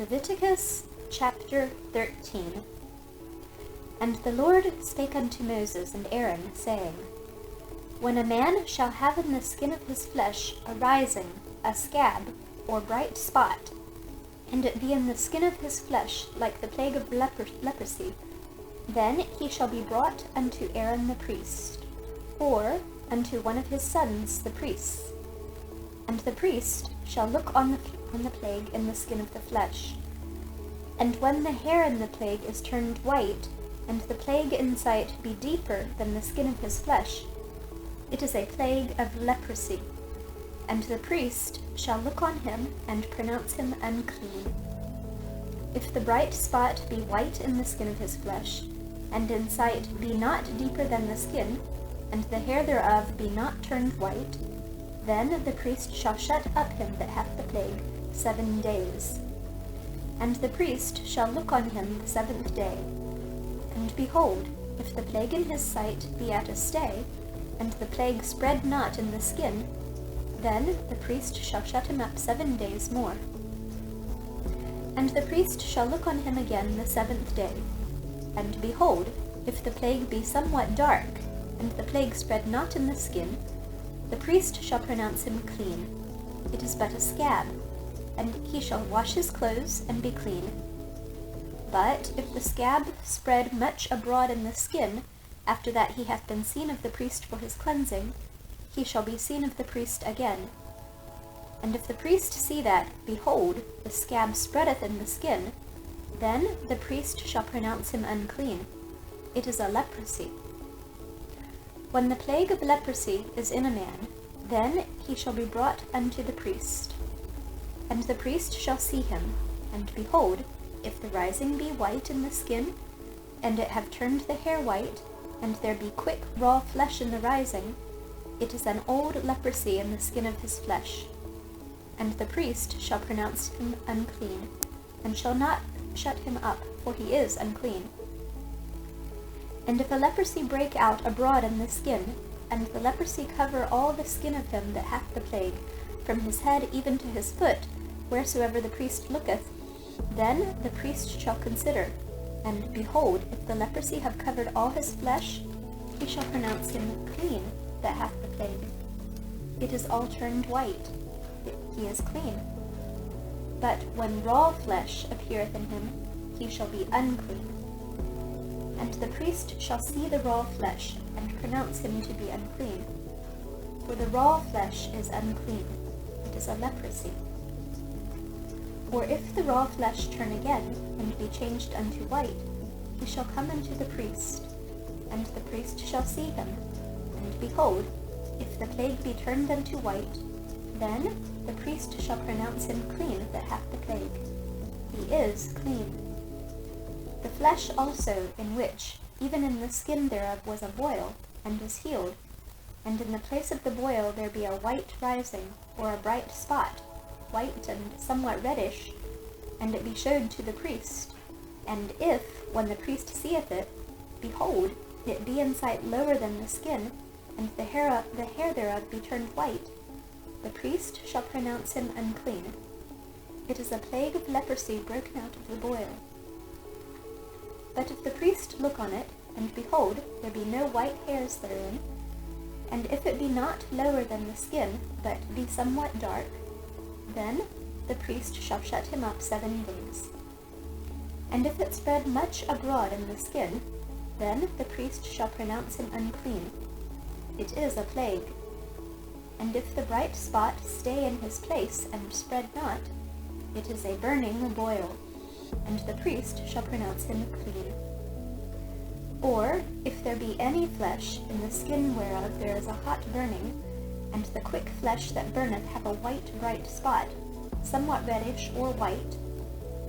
Leviticus chapter 13. And the Lord spake unto Moses and Aaron, saying, When a man shall have in the skin of his flesh a rising, a scab, or bright spot, and it be in the skin of his flesh like the plague of leprosy, then he shall be brought unto Aaron the priest, or unto one of his sons the priests. And the priest shall look on the plague in the skin of the flesh. And when the hair in the plague is turned white, and the plague in sight be deeper than the skin of his flesh, it is a plague of leprosy. And the priest shall look on him and pronounce him unclean. If the bright spot be white in the skin of his flesh, and in sight be not deeper than the skin, and the hair thereof be not turned white, then the priest shall shut up him that hath the plague 7 days. And the priest shall look on him the 7th day. And behold, if the plague in his sight be at a stay, and the plague spread not in the skin, then the priest shall shut him up 7 days more. And the priest shall look on him again the 7th day. And behold, if the plague be somewhat dark, and the plague spread not in the skin, the priest shall pronounce him clean. It is but a scab, and he shall wash his clothes and be clean. But if the scab spread much abroad in the skin, after that he hath been seen of the priest for his cleansing, he shall be seen of the priest again. And if the priest see that, behold, the scab spreadeth in the skin, then the priest shall pronounce him unclean. It is a leprosy. When the plague of leprosy is in a man, then he shall be brought unto the priest. And the priest shall see him, and behold, if the rising be white in the skin, and it have turned the hair white, and there be quick raw flesh in the rising, it is an old leprosy in the skin of his flesh. And the priest shall pronounce him unclean, and shall not shut him up, for he is unclean. And if a leprosy break out abroad in the skin, and the leprosy cover all the skin of him that hath the plague, from his head even to his foot, wheresoever the priest looketh, then the priest shall consider, and behold, if the leprosy have covered all his flesh, he shall pronounce him clean that hath the plague. It is all turned white, he is clean. But when raw flesh appeareth in him, he shall be unclean. And the priest shall see the raw flesh, and pronounce him to be unclean. For the raw flesh is unclean, it is a leprosy. Or if the raw flesh turn again, and be changed unto white, he shall come unto the priest, and the priest shall see him. And behold, if the plague be turned unto white, then the priest shall pronounce him clean that hath the plague. He is clean. The flesh also in which, even in the skin thereof, was a boil, and is healed, and in the place of the boil there be a white rising, or a bright spot, white and somewhat reddish, and it be showed to the priest. And if, when the priest seeth it, behold, it be in sight lower than the skin, and the hair thereof be turned white, the priest shall pronounce him unclean. It is a plague of leprosy broken out of the boil. But if the priest look on it, and behold, there be no white hairs therein, and if it be not lower than the skin, but be somewhat dark, then the priest shall shut him up 7 days. And if it spread much abroad in the skin, then the priest shall pronounce him unclean. It is a plague. And if the bright spot stay in his place and spread not, it is a burning boil, and the priest shall pronounce him clean. Or, if there be any flesh in the skin whereof there is a hot burning, and the quick flesh that burneth have a white bright spot, somewhat reddish or white,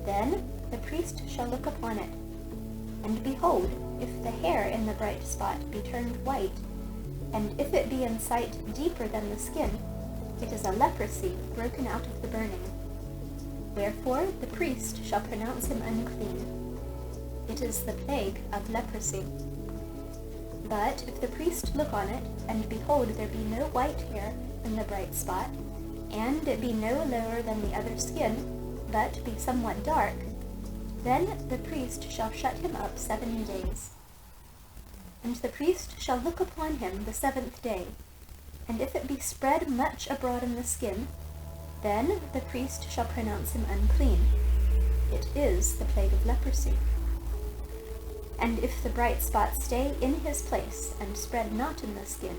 then the priest shall look upon it. And behold, if the hair in the bright spot be turned white, and if it be in sight deeper than the skin, it is a leprosy broken out of the burning. Wherefore the priest shall pronounce him unclean. It is the plague of leprosy. But if the priest look on it, and behold, there be no white hair in the bright spot, and it be no lower than the other skin, but be somewhat dark, then the priest shall shut him up 7 days. And the priest shall look upon him the 7th day, and if it be spread much abroad in the skin, then the priest shall pronounce him unclean. It is the plague of leprosy. And if the bright spot stay in his place, and spread not in the skin,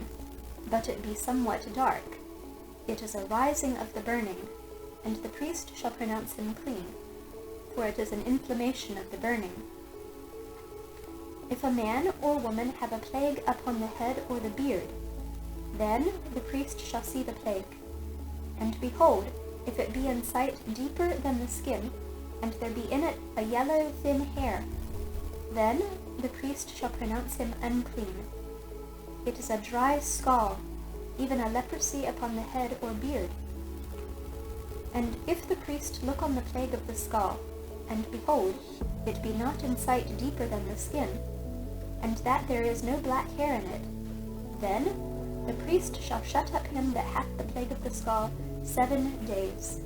but it be somewhat dark, it is a rising of the burning, and the priest shall pronounce him clean, for it is an inflammation of the burning. If a man or woman have a plague upon the head or the beard, then the priest shall see the plague. And behold, if it be in sight deeper than the skin, and there be in it a yellow thin hair, then the priest shall pronounce him unclean. It is a dry scall, even a leprosy upon the head or beard. And if the priest look on the plague of the scall, and behold, it be not in sight deeper than the skin, and that there is no black hair in it, then the priest shall shut up him that hath the plague of the scall 7 days.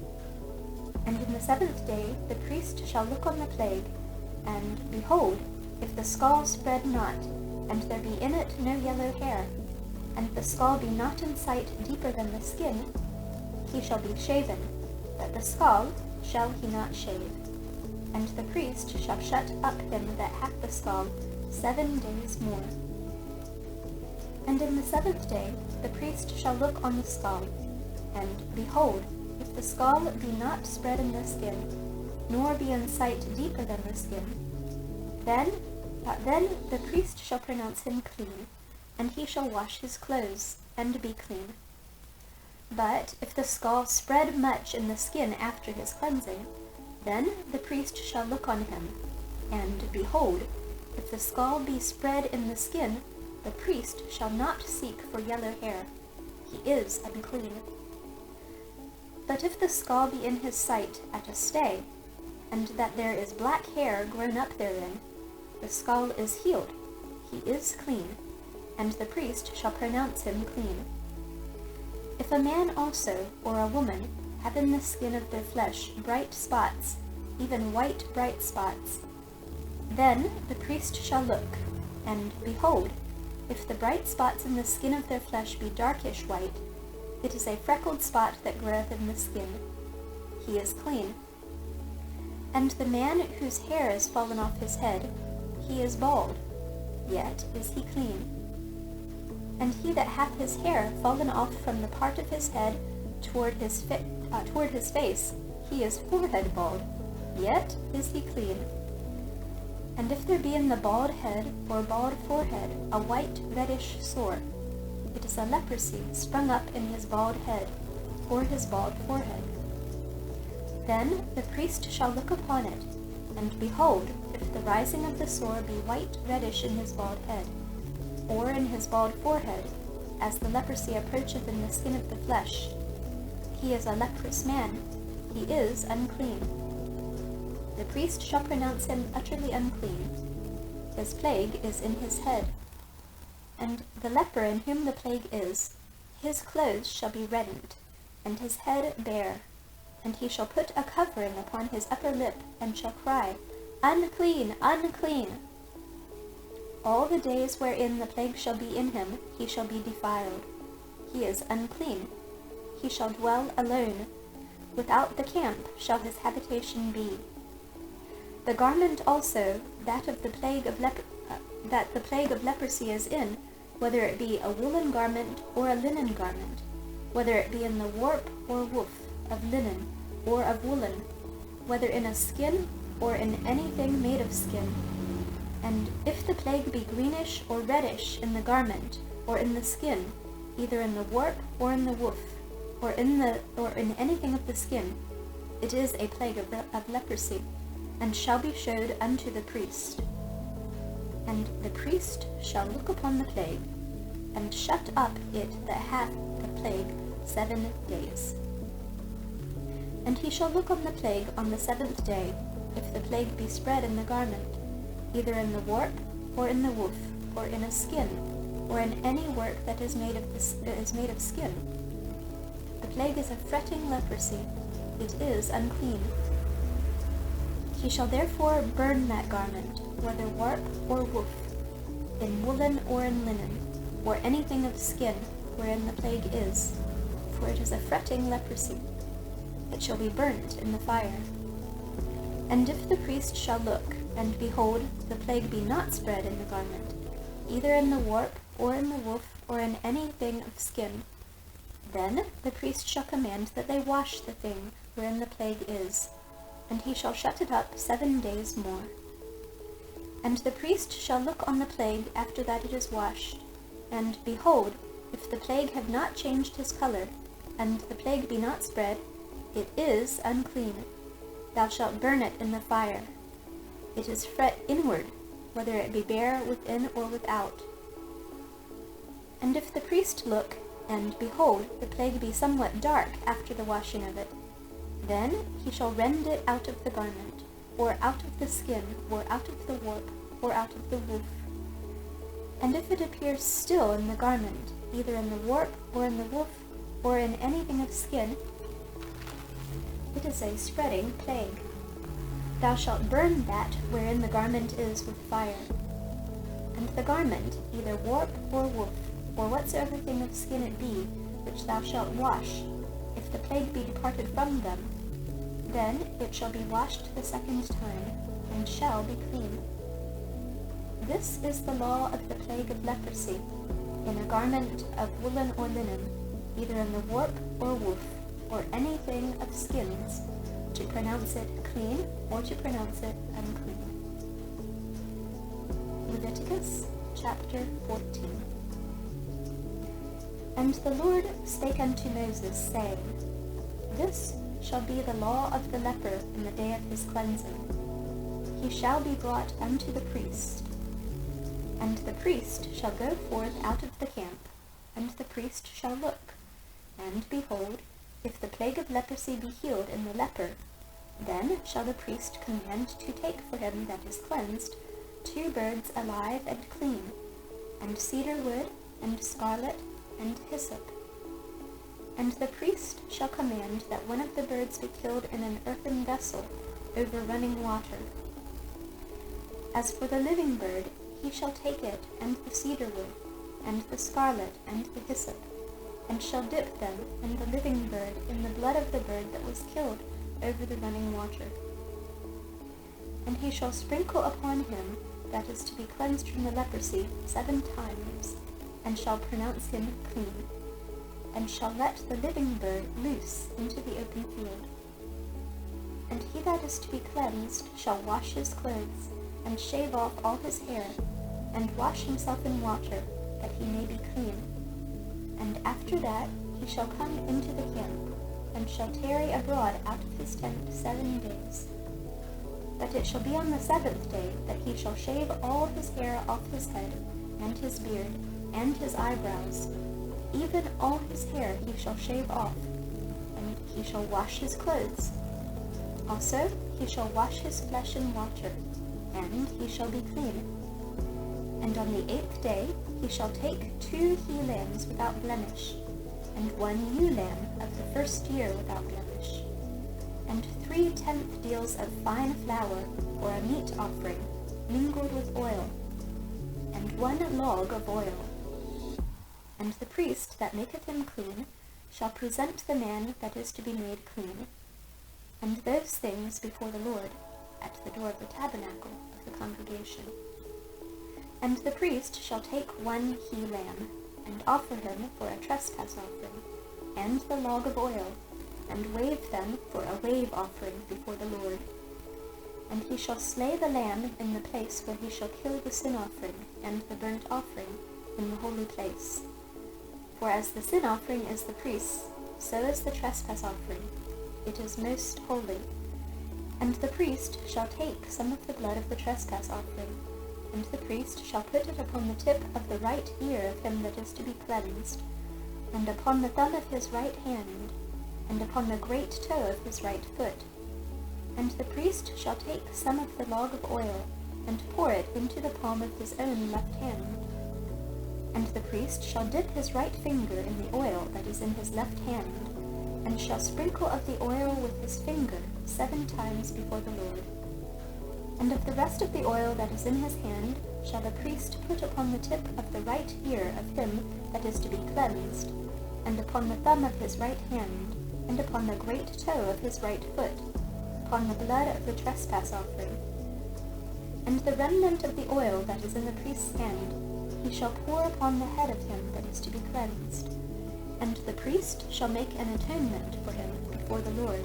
And in the 7th day the priest shall look on the plague, and behold, if the scall spread not, and there be in it no yellow hair, and the scall be not in sight deeper than the skin, he shall be shaven, but the scall shall he not shave. And the priest shall shut up him that hath the scall 7 days more. And in the 7th day the priest shall look on the scall, and behold, if the scall be not spread in the skin, nor be in sight deeper than the skin, then the priest shall pronounce him clean, and he shall wash his clothes, and be clean. But if the scall spread much in the skin after his cleansing, then the priest shall look on him, and behold, if the scall be spread in the skin, the priest shall not seek for yellow hair. He is unclean. But if the scall be in his sight at a stay, and that there is black hair grown up therein, the scall is healed, he is clean, and the priest shall pronounce him clean. If a man also, or a woman, have in the skin of their flesh bright spots, even white bright spots, then the priest shall look, and behold, if the bright spots in the skin of their flesh be darkish white, it is a freckled spot that groweth in the skin. He is clean. And the man whose hair is fallen off his head, he is bald, yet is he clean. And he that hath his hair fallen off from the part of his head toward his face, he is forehead bald, yet is he clean. And if there be in the bald head or bald forehead a white reddish sore, it is a leprosy sprung up in his bald head or his bald forehead. Then the priest shall look upon it, and behold, if the rising of the sore be white reddish in his bald head, or in his bald forehead, as the leprosy approacheth in the skin of the flesh, he is a leprous man, he is unclean. The priest shall pronounce him utterly unclean. His plague is in his head. And the leper in whom the plague is, his clothes shall be reddened, and his head bare, and he shall put a covering upon his upper lip, and shall cry, Unclean, unclean! All the days wherein the plague shall be in him, he shall be defiled. He is unclean. He shall dwell alone. Without the camp shall his habitation be. The garment also that the plague of leprosy is in, whether it be a woolen garment or a linen garment, whether it be in the warp or woof of linen or of woolen, whether in a skin or in anything made of skin. And if the plague be greenish or reddish in the garment or in the skin, either in the warp or in the woof, or in anything of the skin, it is a plague of leprosy, and shall be showed unto the priest. And the priest shall look upon the plague, and shut up it that hath the plague 7 days. And he shall look on the plague on the 7th day, if the plague be spread in the garment, either in the warp, or in the woof, or in a skin, or in any work that is made of skin. The plague is a fretting leprosy, it is unclean. He shall therefore burn that garment, whether warp or woof, in woolen or in linen, or anything of skin wherein the plague is, for it is a fretting leprosy. It shall be burnt in the fire. And if the priest shall look, and behold, the plague be not spread in the garment, either in the warp, or in the woof, or in anything of skin, then the priest shall command that they wash the thing wherein the plague is, and he shall shut it up 7 days more. And the priest shall look on the plague after that it is washed, and behold, if the plague have not changed his color, and the plague be not spread, it is unclean. Thou shalt burn it in the fire. It is fret inward, whether it be bare within or without. And if the priest look, and behold, the plague be somewhat dark after the washing of it, then he shall rend it out of the garment, or out of the skin, or out of the warp, or out of the woof. And if it appears still in the garment, either in the warp, or in the woof, or in anything of skin, it is a spreading plague. Thou shalt burn that wherein the garment is with fire. And the garment, either warp or woof, or whatsoever thing of skin it be, which thou shalt wash, if the plague be departed from them, then it shall be washed the second time, and shall be clean. This is the law of the plague of leprosy, in a garment of woolen or linen, either in the warp or woof, or anything of skins, to pronounce it clean or to pronounce it unclean. Leviticus chapter 14. And the Lord spake unto Moses, saying, This shall be the law of the leper in the day of his cleansing. He shall be brought unto the priest. And the priest shall go forth out of the camp, and the priest shall look, and behold, if the plague of leprosy be healed in the leper, then shall the priest command to take for him that is cleansed 2 birds alive and clean, and cedar wood, and scarlet, and hyssop. And the priest shall command that one of the birds be killed in an earthen vessel over running water. As for the living bird, he shall take it, and the cedar wood, and the scarlet, and the hyssop, and shall dip them and the living bird in the blood of the bird that was killed over the running water. And he shall sprinkle upon him that is to be cleansed from the leprosy 7 times, and shall pronounce him clean, and shall let the living bird loose into the open field. And he that is to be cleansed shall wash his clothes, and shave off all his hair, and wash himself in water, that he may be clean. And after that he shall come into the camp, and shall tarry abroad out of his tent 7 days. But it shall be on the 7th day that he shall shave all his hair off his head, and his beard, and his eyebrows, even all his hair he shall shave off, and he shall wash his clothes. Also he shall wash his flesh in water, and he shall be clean. And on the 8th day he shall take 2 he-lambs without blemish, and 1 ewe lamb of the first year without blemish, and 3/10 deals of fine flour for a meat offering, mingled with oil, and 1 log of oil. And the priest that maketh him clean shall present the man that is to be made clean, and those things before the Lord, at the door of the tabernacle of the congregation. And the priest shall take 1 he-lamb, and offer him for a trespass offering, and the log of oil, and wave them for a wave offering before the Lord. And he shall slay the lamb in the place where he shall kill the sin offering and the burnt offering in the holy place. For as the sin offering is the priest's, so is the trespass offering. It is most holy. And the priest shall take some of the blood of the trespass offering, and the priest shall put it upon the tip of the right ear of him that is to be cleansed, and upon the thumb of his right hand, and upon the great toe of his right foot. And the priest shall take some of the log of oil, and pour it into the palm of his own left hand. And the priest shall dip his right finger in the oil that is in his left hand, and shall sprinkle of the oil with his finger 7 times before the Lord. And of the rest of the oil that is in his hand shall the priest put upon the tip of the right ear of him that is to be cleansed, and upon the thumb of his right hand, and upon the great toe of his right foot, upon the blood of the trespass offering. And the remnant of the oil that is in the priest's hand he shall pour upon the head of him that is to be cleansed, and the priest shall make an atonement for him before the Lord.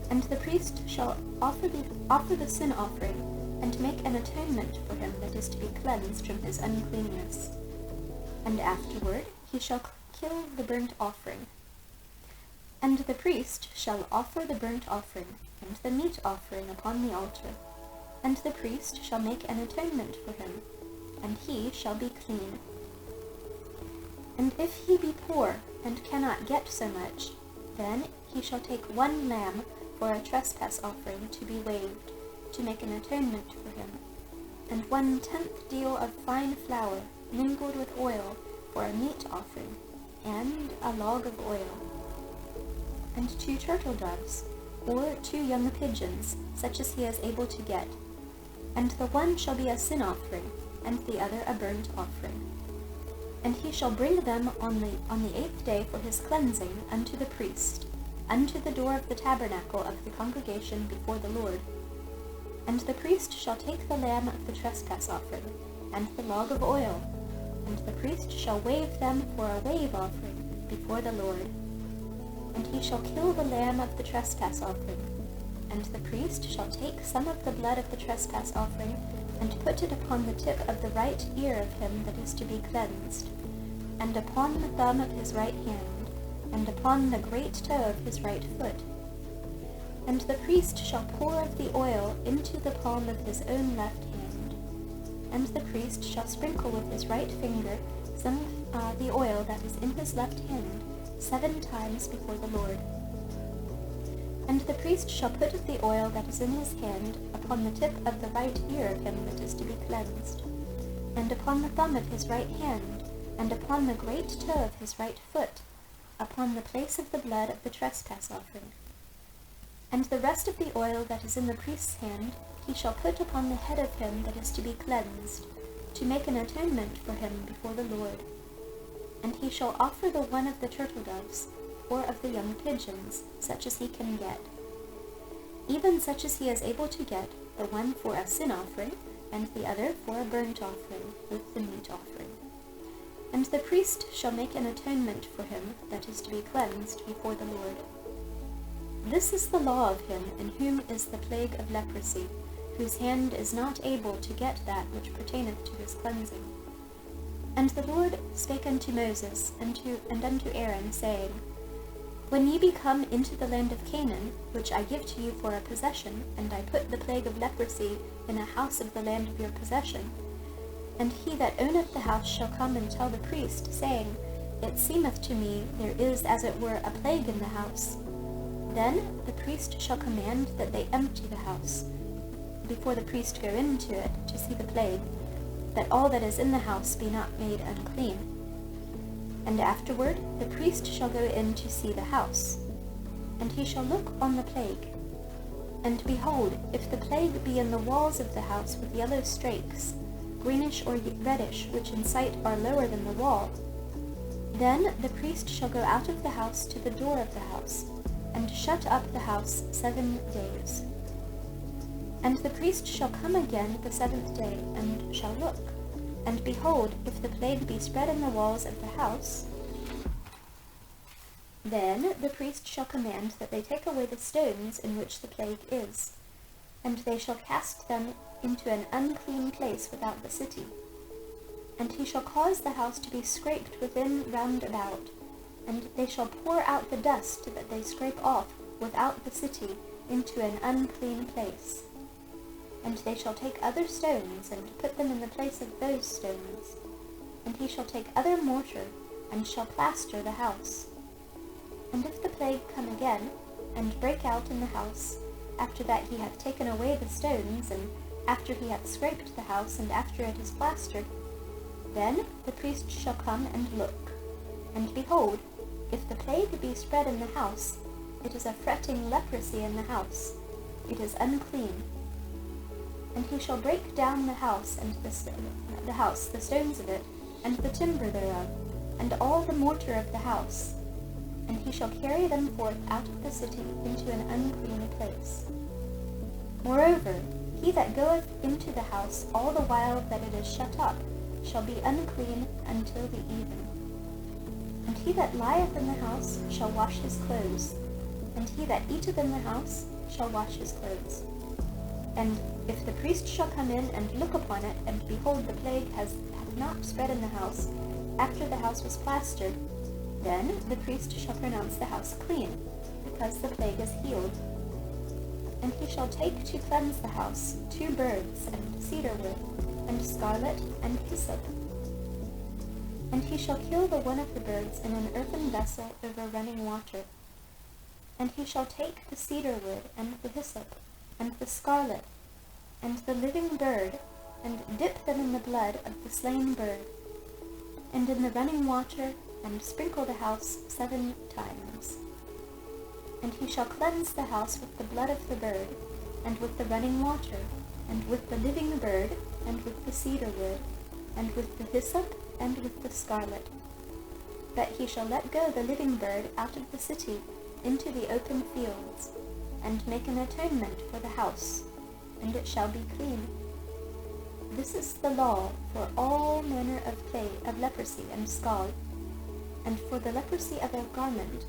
And the priest shall offer the sin offering, and make an atonement for him that is to be cleansed from his uncleanness. And afterward he shall kill the burnt offering. And the priest shall offer the burnt offering and the meat offering upon the altar, and the priest shall make an atonement for him, and he shall be clean. And if he be poor and cannot get so much, then he shall take one lamb for a trespass offering to be waved, to make an atonement for him, and 1/10 deal of fine flour mingled with oil for a meat offering, and a log of oil, and 2 turtle doves, or 2 young pigeons, such as he is able to get, and the one shall be a sin offering, and the other a burnt offering. And he shall bring them on the 8th day for his cleansing unto the priest, unto the door of the tabernacle of the congregation before the Lord. And the priest shall take the lamb of the trespass offering, and the log of oil, and the priest shall wave them for a wave offering before the Lord. And he shall kill the lamb of the trespass offering, and the priest shall take some of the blood of the trespass offering, and put it upon the tip of the right ear of him that is to be cleansed, and upon the thumb of his right hand, and upon the great toe of his right foot. And the priest shall pour of the oil into the palm of his own left hand, and the priest shall sprinkle with his right finger some of the oil that is in his left hand 7 times before the Lord. And the priest shall put of the oil that is in his hand upon the tip of the right ear of him that is to be cleansed, and upon the thumb of his right hand, and upon the great toe of his right foot, upon the place of the blood of the trespass offering. And the rest of the oil that is in the priest's hand he shall put upon the head of him that is to be cleansed, to make an atonement for him before the Lord. And he shall offer the one of the turtle doves, or of the young pigeons, such as he can get, even such as he is able to get, the one for a sin offering, and the other for a burnt offering, with the meat offering. And the priest shall make an atonement for him that is to be cleansed before the Lord. This is the law of him in whom is the plague of leprosy, whose hand is not able to get that which pertaineth to his cleansing. And the Lord spake unto Moses and unto Aaron, saying, When ye be come into the land of Canaan, which I give to you for a possession, and I put the plague of leprosy in a house of the land of your possession, and he that owneth the house shall come and tell the priest, saying, It seemeth to me there is as it were a plague in the house. Then the priest shall command that they empty the house, before the priest go into it to see the plague, that all that is in the house be not made unclean. And afterward the priest shall go in to see the house, and he shall look on the plague. And behold, if the plague be in the walls of the house with yellow strakes, greenish or reddish, which in sight are lower than the wall, then the priest shall go out of the house to the door of the house, and shut up the house 7 days. And the priest shall come again the 7th day, and shall look. And behold, if the plague be spread in the walls of the house, then the priest shall command that they take away the stones in which the plague is, and they shall cast them into an unclean place without the city. And he shall cause the house to be scraped within round about, and they shall pour out the dust that they scrape off without the city into an unclean place. And they shall take other stones, and put them in the place of those stones. And he shall take other mortar, and shall plaster the house. And if the plague come again, and break out in the house, after that he hath taken away the stones, and after he hath scraped the house, and after it is plastered, then the priest shall come and look. And behold, if the plague be spread in the house, it is a fretting leprosy in the house, it is unclean. And he shall break down the house, the stones of it, and the timber thereof, and all the mortar of the house. And he shall carry them forth out of the city into an unclean place. Moreover, he that goeth into the house all the while that it is shut up shall be unclean until the even. And he that lieth in the house shall wash his clothes, and he that eateth in the house shall wash his clothes. And if the priest shall come in and look upon it, and behold, the plague hath not spread in the house, after the house was plastered, then the priest shall pronounce the house clean, because the plague is healed. And he shall take to cleanse the house 2 birds, and cedar wood, and scarlet, and hyssop. And he shall kill the one of the birds in an earthen vessel over running water. And he shall take the cedar wood, and the hyssop, and the scarlet, and the living bird, and dip them in the blood of the slain bird, and in the running water, and sprinkle the house 7 times. And he shall cleanse the house with the blood of the bird, and with the running water, and with the living bird, and with the cedar wood, and with the hyssop, and with the scarlet. But he shall let go the living bird out of the city into the open fields, and make an atonement for the house, and it shall be clean. This is the law for all manner of leprosy and scald, and for the leprosy of a garment,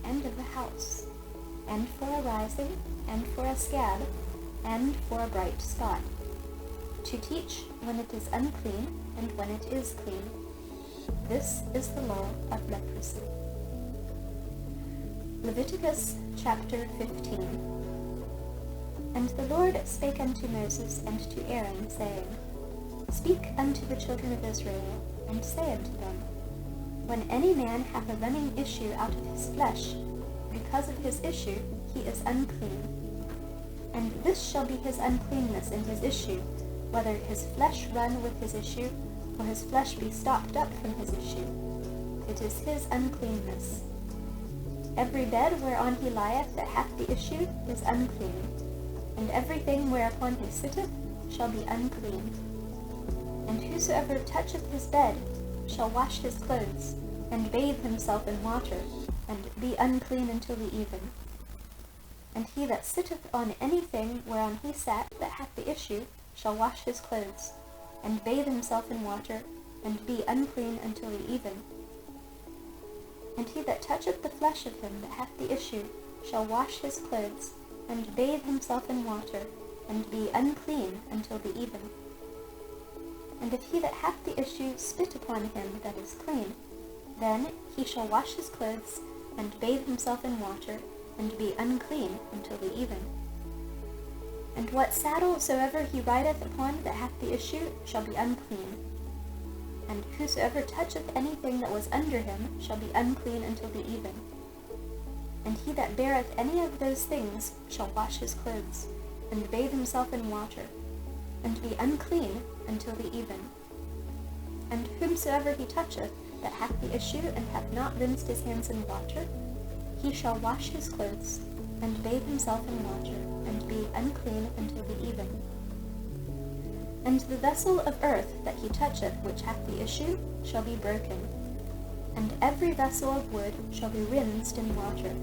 and of a house, and for a rising, and for a scab, and for a bright spot, to teach when it is unclean, and when it is clean. This is the law of leprosy. Leviticus chapter 15. And the Lord spake unto Moses and to Aaron, saying, Speak unto the children of Israel, and say unto them, When any man hath a running issue out of his flesh, because of his issue he is unclean. And this shall be his uncleanness in his issue, whether his flesh run with his issue, or his flesh be stopped up from his issue. It is his uncleanness. Every bed whereon he lieth that hath the issue is unclean, and everything whereupon he sitteth shall be unclean. And whosoever toucheth his bed shall wash his clothes, and bathe himself in water, and be unclean until the even. And he that sitteth on anything whereon he sat that hath the issue shall wash his clothes, and bathe himself in water, and be unclean until the even. And he that toucheth the flesh of him that hath the issue shall wash his clothes, and bathe himself in water, and be unclean until the even. And if he that hath the issue spit upon him that is clean, then he shall wash his clothes, and bathe himself in water, and be unclean until the even. And what saddle soever he rideth upon that hath the issue shall be unclean. And whosoever toucheth anything that was under him shall be unclean until the even. And he that beareth any of those things shall wash his clothes, and bathe himself in water, and be unclean until the even. And whomsoever he toucheth that hath the issue, and hath not rinsed his hands in water, he shall wash his clothes, and bathe himself in water, and be unclean until the even. And the vessel of earth that he toucheth which hath the issue shall be broken, and every vessel of wood shall be rinsed in water.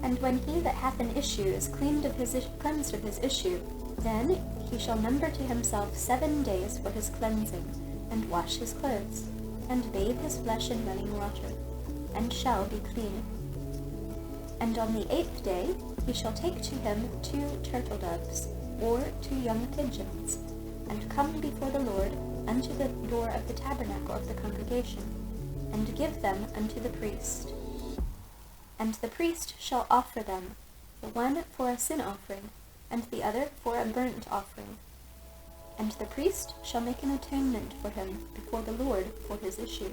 And when he that hath an issue is cleansed of his issue, then he shall number to himself 7 days for his cleansing, and wash his clothes, and bathe his flesh in running water, and shall be clean. And on the 8th day he shall take to him 2 turtle doves, or 2 young pigeons, and come before the Lord unto the door of the tabernacle of the congregation, and give them unto the priest. And the priest shall offer them, the one for a sin offering, and the other for a burnt offering. And the priest shall make an atonement for him before the Lord for his issue.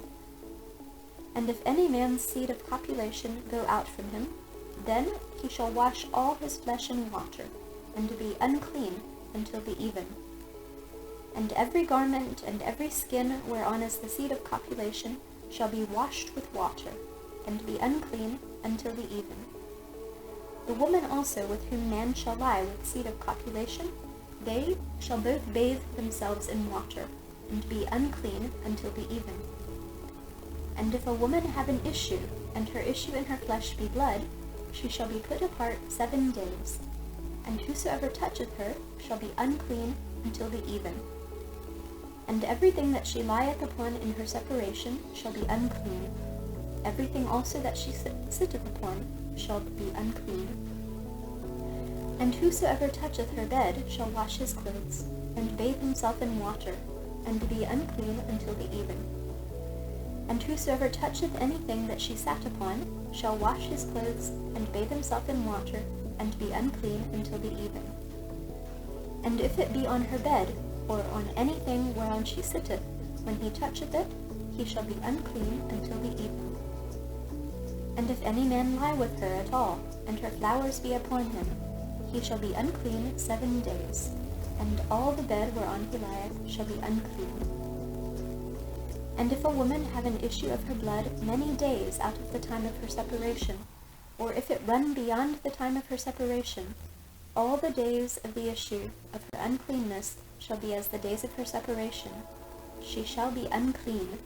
And if any man's seed of copulation go out from him, then he shall wash all his flesh in water, and be unclean until the even. And every garment and every skin whereon is the seed of copulation shall be washed with water, and be unclean until the even. The woman also with whom man shall lie with seed of copulation, they shall both bathe themselves in water, and be unclean until the even. And if a woman have an issue, and her issue in her flesh be blood, she shall be put apart 7 days, and whosoever toucheth her shall be unclean until the even. And everything that she lieth upon in her separation shall be unclean. Everything also that she sitteth upon shall be unclean. And whosoever toucheth her bed shall wash his clothes, and bathe himself in water, and be unclean until the even. And whosoever toucheth anything that she sat upon shall wash his clothes, and bathe himself in water, and be unclean until the even. And if it be on her bed, or on anything whereon she sitteth, when he toucheth it, he shall be unclean until the even. And if any man lie with her at all, and her flowers be upon him, he shall be unclean 7 days, and all the bed whereon he lieth shall be unclean. And if a woman have an issue of her blood many days out of the time of her separation, or if it run beyond the time of her separation, all the days of the issue of her uncleanness shall be as the days of her separation. She shall be unclean.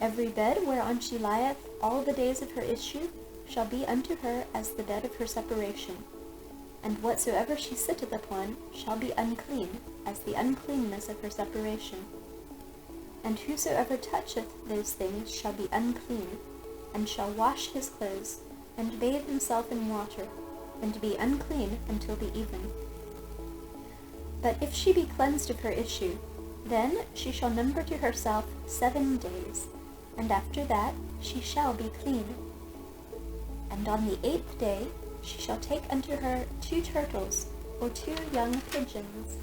Every bed whereon she lieth all the days of her issue shall be unto her as the bed of her separation. And whatsoever she sitteth upon shall be unclean, as the uncleanness of her separation. And whosoever toucheth those things shall be unclean, and shall wash his clothes, and bathe himself in water, and be unclean until the even. But if she be cleansed of her issue, then she shall number to herself 7 days, and after that she shall be clean. And on the 8th day she shall take unto her 2 turtles, or 2 young pigeons,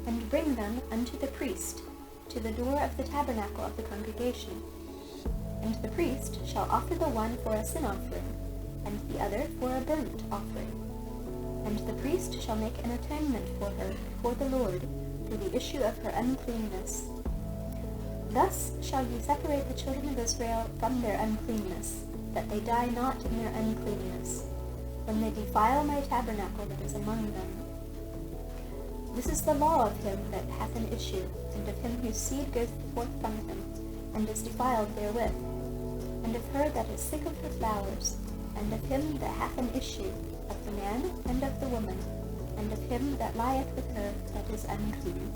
and bring them unto the priest, to the door of the tabernacle of the congregation. And the priest shall offer the one for a sin offering, and the other for a burnt offering. And the priest shall make an atonement for her before the Lord for the issue of her uncleanness. Thus shall ye separate the children of Israel from their uncleanness, that they die not in their uncleanness, when they defile my tabernacle that is among them. This is the law of him that hath an issue, and of him whose seed goeth forth from him, and is defiled therewith, and of her that is sick of her flowers, and of him that hath an issue, of the man and of the woman, and of him that lieth with her that is unclean.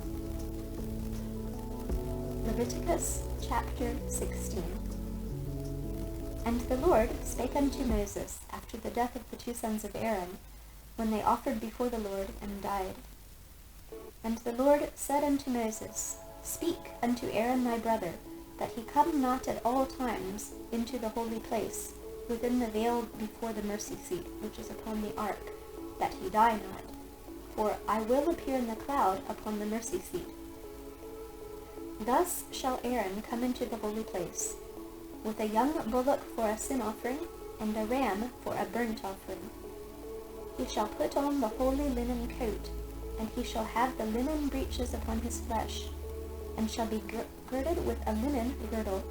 Leviticus chapter 16. And the Lord spake unto Moses after the death of the 2 sons of Aaron, when they offered before the Lord and died. And the Lord said unto Moses, Speak unto Aaron thy brother, that he come not at all times into the holy place, within the veil before the mercy seat, which is upon the ark, that he die not. For I will appear in the cloud upon the mercy seat. Thus shall Aaron come into the holy place, with a young bullock for a sin offering, and a ram for a burnt offering. He shall put on the holy linen coat, and he shall have the linen breeches upon his flesh, and shall be girded with a linen girdle,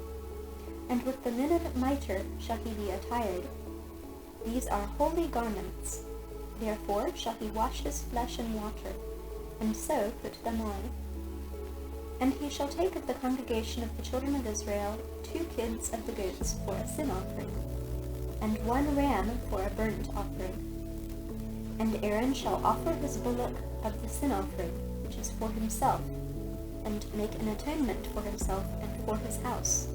and with the linen mitre shall he be attired. These are holy garments. Therefore shall he wash his flesh in water, and so put them on. And he shall take of the congregation of the children of Israel 2 kids of the goats for a sin offering, and 1 ram for a burnt offering. And Aaron shall offer his bullock of the sin offering, which is for himself, and make an atonement for himself and for his house.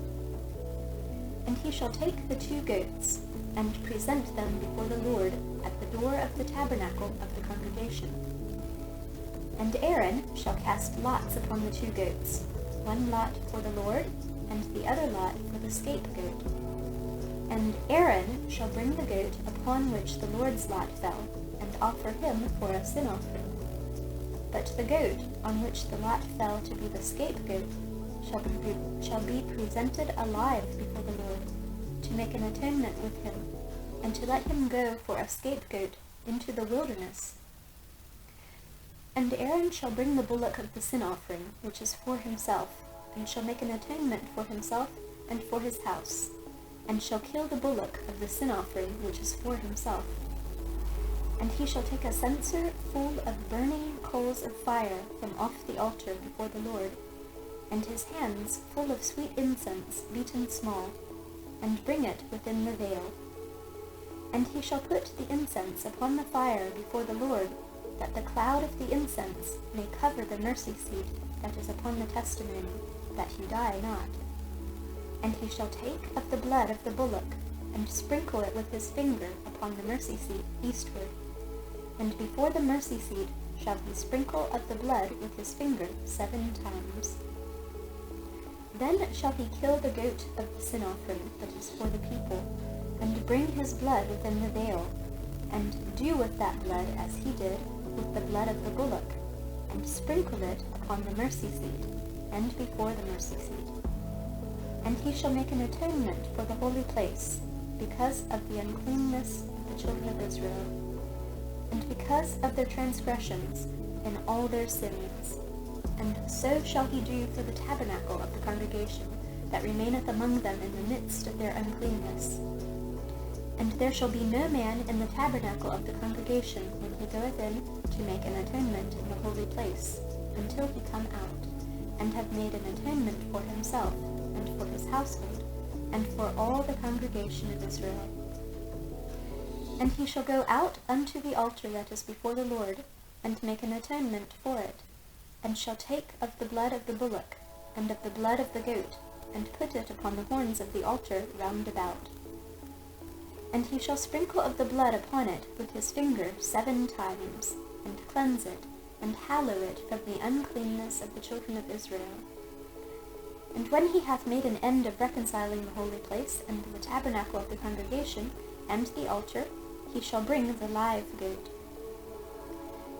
And he shall take the 2 goats, and present them before the Lord at the door of the tabernacle of the congregation. And Aaron shall cast lots upon the 2 goats, 1 lot for the Lord, and the other lot for the scapegoat. And Aaron shall bring the goat upon which the Lord's lot fell, and offer him for a sin offering. But the goat on which the lot fell to be the scapegoat shall be presented alive before the Lord, to make an atonement with him, and to let him go for a scapegoat into the wilderness. And Aaron shall bring the bullock of the sin offering, which is for himself, and shall make an atonement for himself and for his house, and shall kill the bullock of the sin offering, which is for himself. And he shall take a censer full of burning coals of fire from off the altar before the Lord, and his hands full of sweet incense beaten small, and bring it within the veil. And he shall put the incense upon the fire before the Lord, that the cloud of the incense may cover the mercy seat that is upon the testimony, that he die not. And he shall take of the blood of the bullock, and sprinkle it with his finger upon the mercy seat eastward. And before the mercy seat shall he sprinkle of the blood with his finger 7 times. Then shall he kill the goat of the sin offering that is for the people, and bring his blood within the veil, and do with that blood as he did with the blood of the bullock, and sprinkle it upon the mercy seat, and before the mercy seat. And he shall make an atonement for the holy place, because of the uncleanness of the children of Israel, and because of their transgressions in all their sins. And so shall he do for the tabernacle of the congregation that remaineth among them in the midst of their uncleanness. And there shall be no man in the tabernacle of the congregation when he goeth in to make an atonement in the holy place, until he come out, and have made an atonement for himself, and for his household, and for all the congregation of Israel. And he shall go out unto the altar that is before the Lord, and make an atonement for it, and shall take of the blood of the bullock, and of the blood of the goat, and put it upon the horns of the altar round about. And he shall sprinkle of the blood upon it with his finger 7 times, and cleanse it, and hallow it from the uncleanness of the children of Israel. And when he hath made an end of reconciling the holy place, and the tabernacle of the congregation, and the altar, he shall bring the live goat.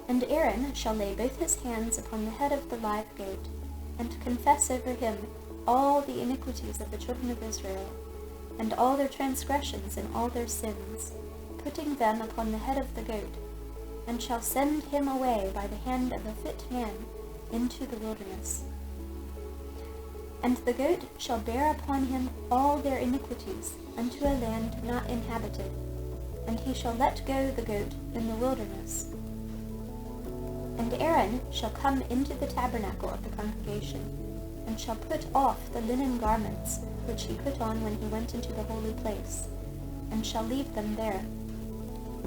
And Aaron shall lay both his hands upon the head of the live goat, and confess over him all the iniquities of the children of Israel, and all their transgressions and all their sins, putting them upon the head of the goat, and shall send him away by the hand of a fit man into the wilderness. And the goat shall bear upon him all their iniquities unto a land not inhabited, and he shall let go the goat in the wilderness. And Aaron shall come into the tabernacle of the congregation, and shall put off the linen garments which he put on when he went into the holy place, and shall leave them there.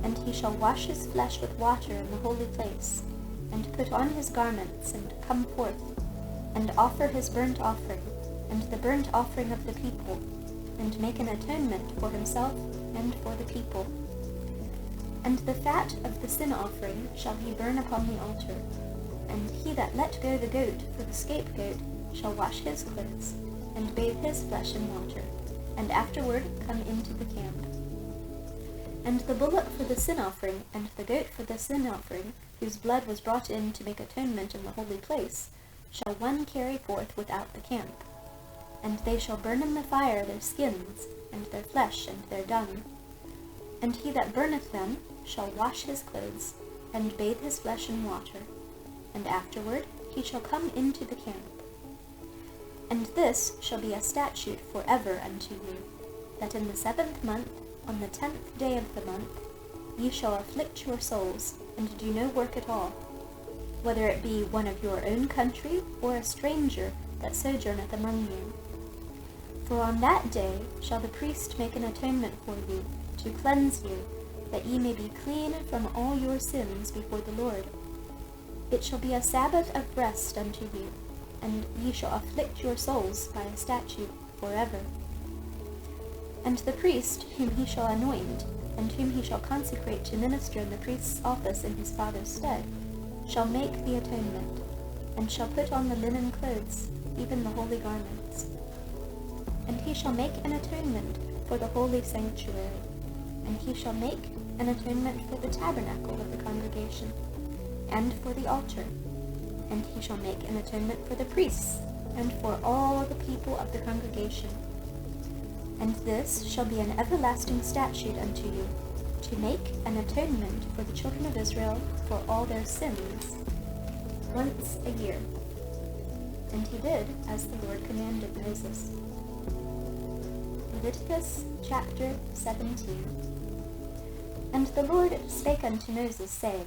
And he shall wash his flesh with water in the holy place, and put on his garments, and come forth, and offer his burnt offering, and the burnt offering of the people, and make an atonement for himself and for the people. And the fat of the sin offering shall he burn upon the altar, and he that let go the goat for the scapegoat shall wash his clothes, and bathe his flesh in water, and afterward come into the camp. And the bullock for the sin offering, and the goat for the sin offering, whose blood was brought in to make atonement in the holy place, shall one carry forth without the camp. And they shall burn in the fire their skins, and their flesh, and their dung. And he that burneth them shall wash his clothes, and bathe his flesh in water, and afterward he shall come into the camp. And this shall be a statute forever unto you, that in the 7th month, on the 10th day of the month, ye shall afflict your souls, and do no work at all, whether it be one of your own country, or a stranger that sojourneth among you. For on that day shall the priest make an atonement for you, to cleanse you, that ye may be clean from all your sins before the Lord. It shall be a Sabbath of rest unto you, and ye shall afflict your souls by a statute forever. And the priest whom he shall anoint, and whom he shall consecrate to minister in the priest's office in his father's stead, shall make the atonement, and shall put on the linen clothes, even the holy garments. And he shall make an atonement for the holy sanctuary, and he shall make an atonement for the tabernacle of the congregation, and for the altar, and he shall make an atonement for the priests, and for all the people of the congregation. And this shall be an everlasting statute unto you, to make an atonement for the children of Israel for all their sins, once a year. And he did as the Lord commanded Moses. Leviticus chapter 17. And the Lord spake unto Moses, saying,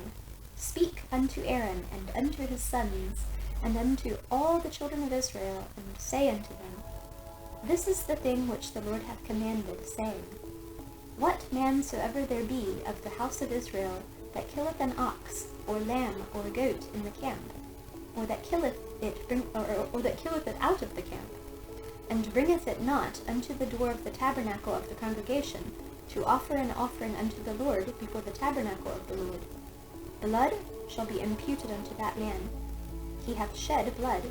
Speak unto Aaron, and unto his sons, and unto all the children of Israel, and say unto them, This is the thing which the Lord hath commanded, saying, What man soever there be of the house of Israel that killeth an ox, or lamb, or goat in the camp, or that killeth it out of the camp, and bringeth it not unto the door of the tabernacle of the congregation, to offer an offering unto the Lord before the tabernacle of the Lord, blood shall be imputed unto that man. He hath shed blood,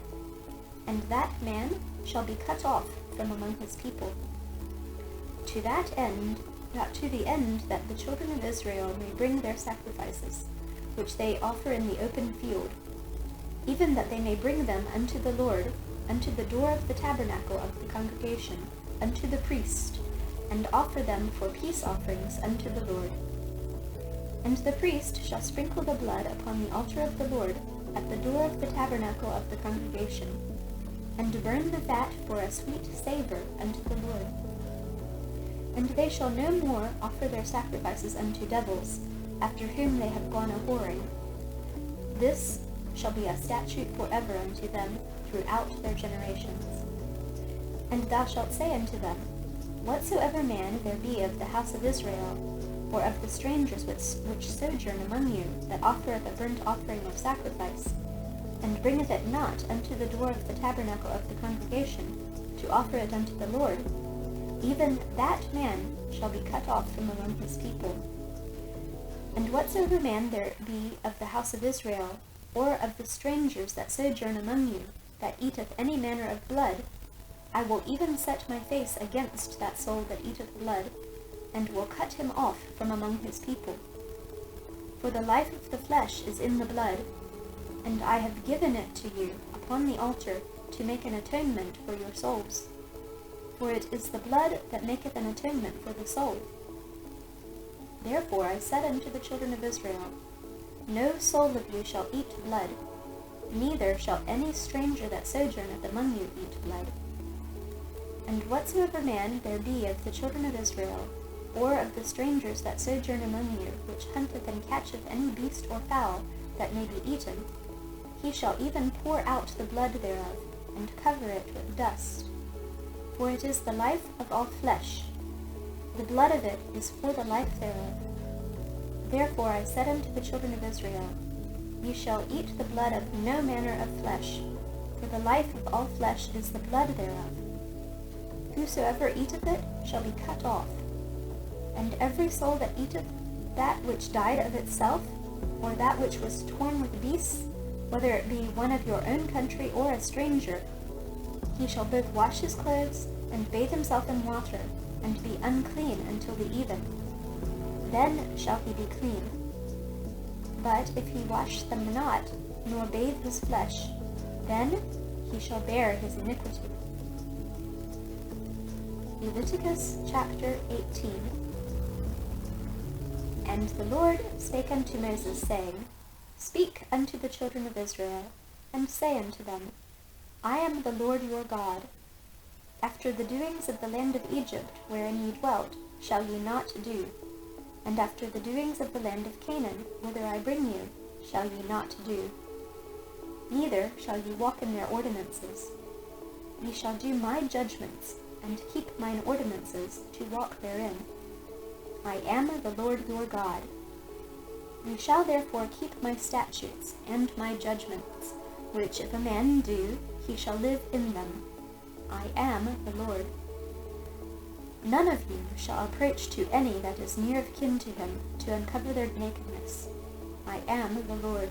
and that man shall be cut off from among his people. To the end that the children of Israel may bring their sacrifices, which they offer in the open field, even that they may bring them unto the Lord, unto the door of the tabernacle of the congregation, unto the priest, and offer them for peace offerings unto the Lord. And the priest shall sprinkle the blood upon the altar of the Lord at the door of the tabernacle of the congregation, and burn the fat for a sweet savour unto the Lord. And they shall no more offer their sacrifices unto devils, after whom they have gone a-whoring. This shall be a statute forever unto them throughout their generations. And thou shalt say unto them, Whatsoever man there be of the house of Israel, or of the strangers which sojourn among you, that offereth a burnt offering of sacrifice, and bringeth it not unto the door of the tabernacle of the congregation, to offer it unto the Lord, even that man shall be cut off from among his people. And whatsoever man there be of the house of Israel, or of the strangers that sojourn among you, that eateth any manner of blood, I will even set my face against that soul that eateth blood, and will cut him off from among his people. For the life of the flesh is in the blood, and I have given it to you upon the altar to make an atonement for your souls. For it is the blood that maketh an atonement for the soul. Therefore I said unto the children of Israel, No soul of you shall eat blood, neither shall any stranger that sojourneth among you eat blood. And whatsoever man there be of the children of Israel, or of the strangers that sojourn among you, which hunteth and catcheth any beast or fowl that may be eaten, he shall even pour out the blood thereof, and cover it with dust. For it is the life of all flesh. The blood of it is for the life thereof. Therefore I said unto the children of Israel, Ye shall eat the blood of no manner of flesh, for the life of all flesh is the blood thereof. Whosoever eateth it shall be cut off. And every soul that eateth that which died of itself, or that which was torn with beasts, whether it be one of your own country or a stranger, he shall both wash his clothes, and bathe himself in water, and be unclean until the even. Then shall he be clean. But if he wash them not, nor bathe his flesh, then he shall bear his iniquity. Leviticus chapter 18. And the Lord spake unto Moses, saying, Speak unto the children of Israel, and say unto them, I am the Lord your God. After the doings of the land of Egypt, wherein ye dwelt, shall ye not do, and after the doings of the land of Canaan, whither I bring you, shall ye not do. Neither shall ye walk in their ordinances. Ye shall do my judgments, and keep mine ordinances, to walk therein. I am the Lord your God. Ye shall therefore keep my statutes and my judgments, which if a man do, he shall live in them. I am the Lord. None of you shall approach to any that is near of kin to him, to uncover their nakedness. I am the Lord.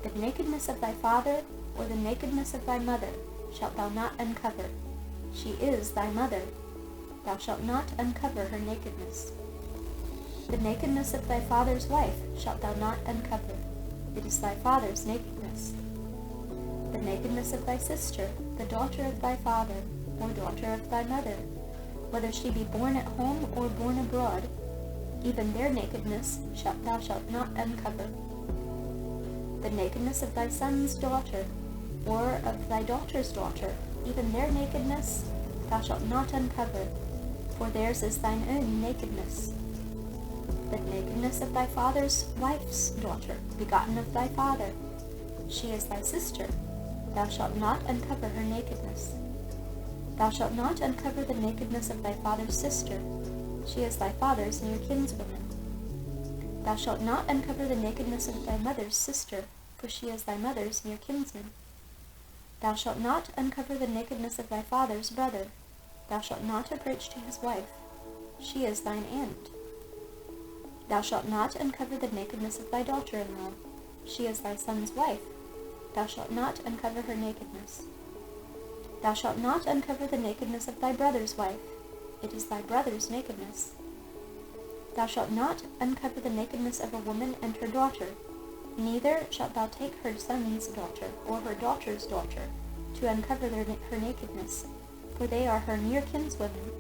The nakedness of thy father, or the nakedness of thy mother, shalt thou not uncover. She is thy mother. Thou shalt not uncover her nakedness. The nakedness of thy father's wife shalt thou not uncover. It is thy father's nakedness. The nakedness of thy sister, the daughter of thy father, or daughter of thy mother, whether she be born at home or born abroad, even their nakedness thou shalt not uncover. The nakedness of thy son's daughter, or of thy daughter's daughter, even their nakedness thou shalt not uncover, for theirs is thine own nakedness. The nakedness of thy father's wife's daughter, begotten of thy father. She is thy sister. Thou shalt not uncover her nakedness. Thou shalt not uncover the nakedness of thy father's sister. She is thy father's near kinswoman. Thou shalt not uncover the nakedness of thy mother's sister, for she is thy mother's near kinsman. Thou shalt not uncover the nakedness of thy father's brother. Thou shalt not approach to his wife. She is thine aunt. Thou shalt not uncover the nakedness of thy daughter-in-law. She is thy son's wife. Thou shalt not uncover her nakedness. Thou shalt not uncover the nakedness of thy brother's wife. It is thy brother's nakedness. Thou shalt not uncover the nakedness of a woman and her daughter. Neither shalt thou take her son's daughter, or her daughter's daughter, to uncover her nakedness, for they are her near kinswomen.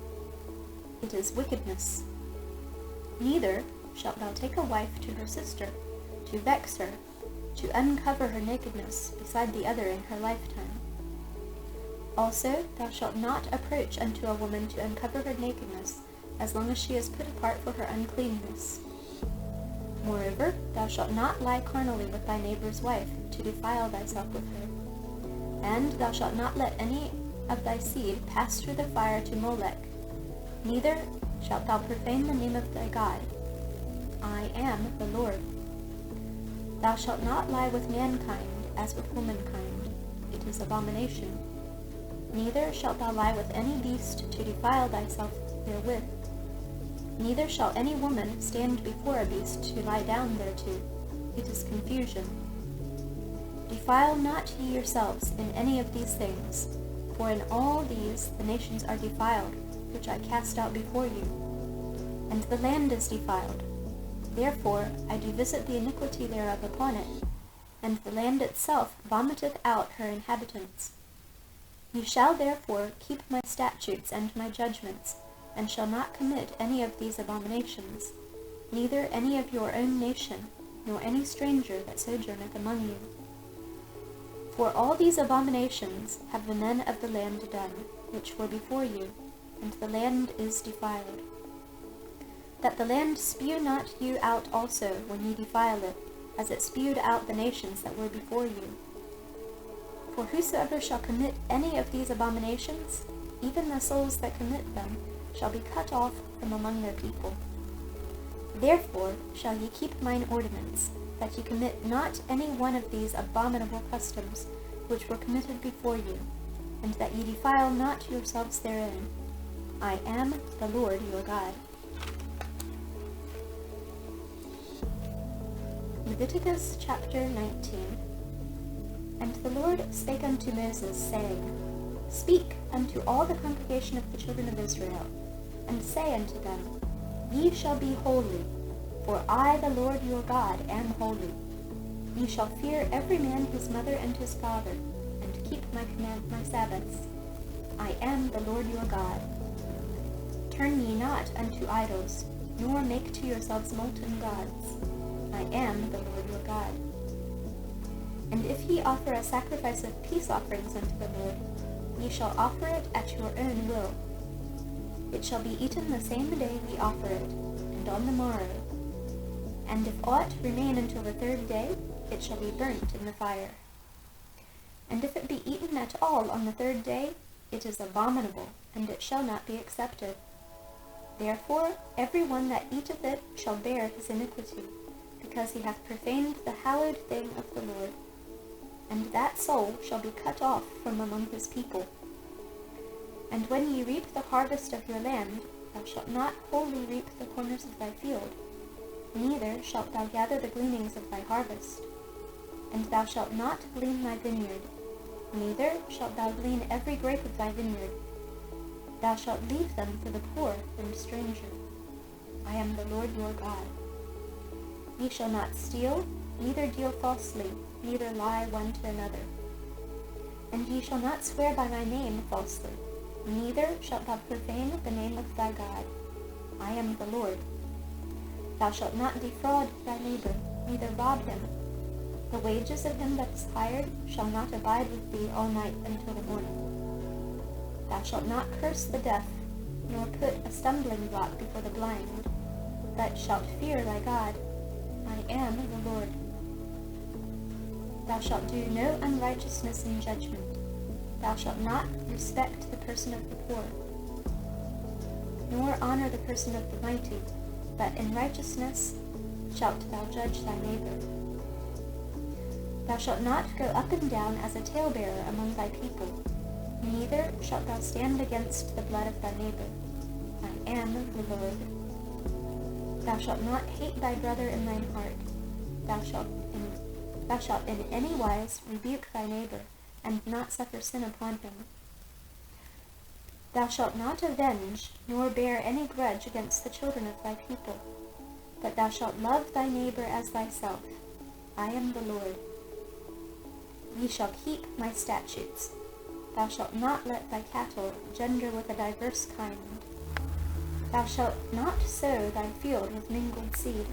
It is wickedness. Neither shalt thou take a wife to her sister, to vex her, to uncover her nakedness beside the other in her lifetime. Also thou shalt not approach unto a woman to uncover her nakedness, as long as she is put apart for her uncleanness. Moreover, thou shalt not lie carnally with thy neighbor's wife, to defile thyself with her. And thou shalt not let any of thy seed pass through the fire to Molech. Neither shalt thou profane the name of thy God. I am the Lord. Thou shalt not lie with mankind as with womankind. It is abomination. Neither shalt thou lie with any beast to defile thyself therewith. Neither shall any woman stand before a beast to lie down thereto. It is confusion. Defile not ye yourselves in any of these things, for in all these the nations are defiled, which I cast out before you. And the land is defiled. Therefore I do visit the iniquity thereof upon it, and the land itself vomiteth out her inhabitants. Ye shall therefore keep my statutes and my judgments, and shall not commit any of these abominations, neither any of your own nation, nor any stranger that sojourneth among you. For all these abominations have the men of the land done, which were before you, and the land is defiled. That the land spew not you out also when ye defile it, as it spewed out the nations that were before you. For whosoever shall commit any of these abominations, even the souls that commit them, shall be cut off from among their people. Therefore shall ye keep mine ordinance, that ye commit not any one of these abominable customs, which were committed before you, and that ye defile not yourselves therein. I am the Lord your God. Leviticus chapter 19. And the Lord spake unto Moses, saying, Speak unto all the congregation of the children of Israel, and say unto them, Ye shall be holy, for I, the Lord your God, am holy. Ye shall fear every man his mother and his father, and keep my Sabbaths. I am the Lord your God. Turn ye not unto idols, nor make to yourselves molten gods. I am the Lord your God. And if ye offer a sacrifice of peace offerings unto the Lord, ye shall offer it at your own will. It shall be eaten the same day ye offer it, and on the morrow. And if aught remain until the third day, it shall be burnt in the fire. And if it be eaten at all on the third day, it is abominable, and it shall not be accepted. Therefore every one that eateth it shall bear his iniquity, because he hath profaned the hallowed thing of the Lord. And that soul shall be cut off from among his people. And when ye reap the harvest of your land, thou shalt not wholly reap the corners of thy field, neither shalt thou gather the gleanings of thy harvest. And thou shalt not glean thy vineyard, neither shalt thou glean every grape of thy vineyard. Thou shalt leave them for the poor and stranger. I am the Lord your God. Ye shall not steal, neither deal falsely, neither lie one to another. And ye shall not swear by my name falsely, neither shalt thou profane the name of thy God. I am the Lord. Thou shalt not defraud thy neighbor, neither rob him. The wages of him that is hired shall not abide with thee all night until the morning. Thou shalt not curse the deaf, nor put a stumbling block before the blind. but shalt fear thy God. I am the Lord. Thou shalt do no unrighteousness in judgment. Thou shalt not respect the person of the poor, nor honor the person of the mighty, but in righteousness shalt thou judge thy neighbor. Thou shalt not go up and down as a talebearer among thy people, neither shalt thou stand against the blood of thy neighbor. I am the Lord. Thou shalt not hate thy brother in thine heart. Thou shalt in any wise rebuke thy neighbor, and not suffer sin upon him. Thou shalt not avenge, nor bear any grudge against the children of thy people, but thou shalt love thy neighbor as thyself. I am the Lord. Ye shall keep my statutes. Thou shalt not let thy cattle gender with a diverse kind. Thou shalt not sow thy field with mingled seed,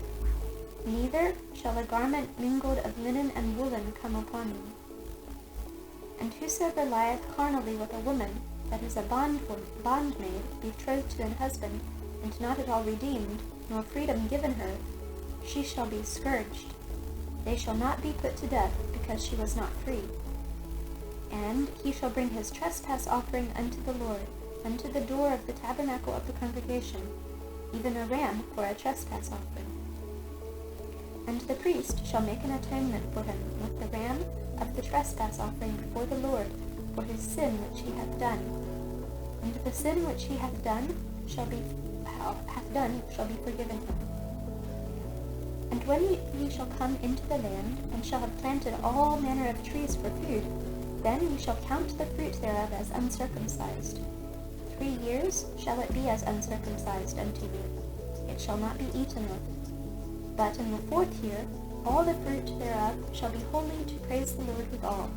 neither shall a garment mingled of linen and woolen come upon thee. And whosoever lieth carnally with a woman that is a bondmaid, betrothed to an husband, and not at all redeemed, nor freedom given her, she shall be scourged. They shall not be put to death, because she was not free. And he shall bring his trespass offering unto the Lord, unto the door of the tabernacle of the congregation, even a ram for a trespass offering. And the priest shall make an atonement for him with the ram of the trespass offering before the Lord for his sin which he hath done. And the sin which he hath done shall be forgiven him. And when ye shall come into the land, and shall have planted all manner of trees for food, then ye shall count the fruit thereof as uncircumcised. 3 years shall it be as uncircumcised unto you. It shall not be eaten of. But in the 4th year all the fruit thereof shall be holy to praise the Lord withal.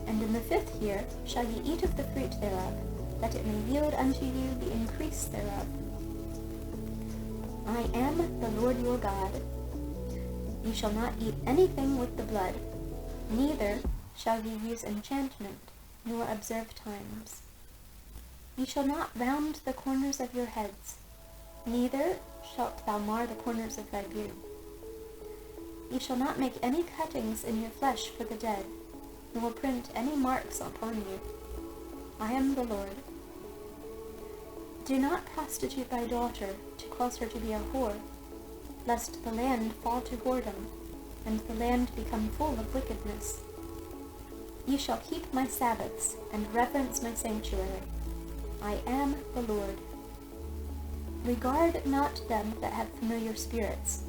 And in the 5th year shall ye eat of the fruit thereof, that it may yield unto you the increase thereof. I am the Lord your God. Ye shall not eat anything with the blood, neither shall ye use enchantment, nor observe times. Ye shall not round the corners of your heads, neither shalt thou mar the corners of thy beard. Ye shall not make any cuttings in your flesh for the dead, nor print any marks upon you. I am the Lord. Do not prostitute thy daughter, to cause her to be a whore, lest the land fall to whoredom, and the land become full of wickedness. Ye shall keep my Sabbaths, and reverence my sanctuary. I am the Lord. Regard not them that have familiar spirits,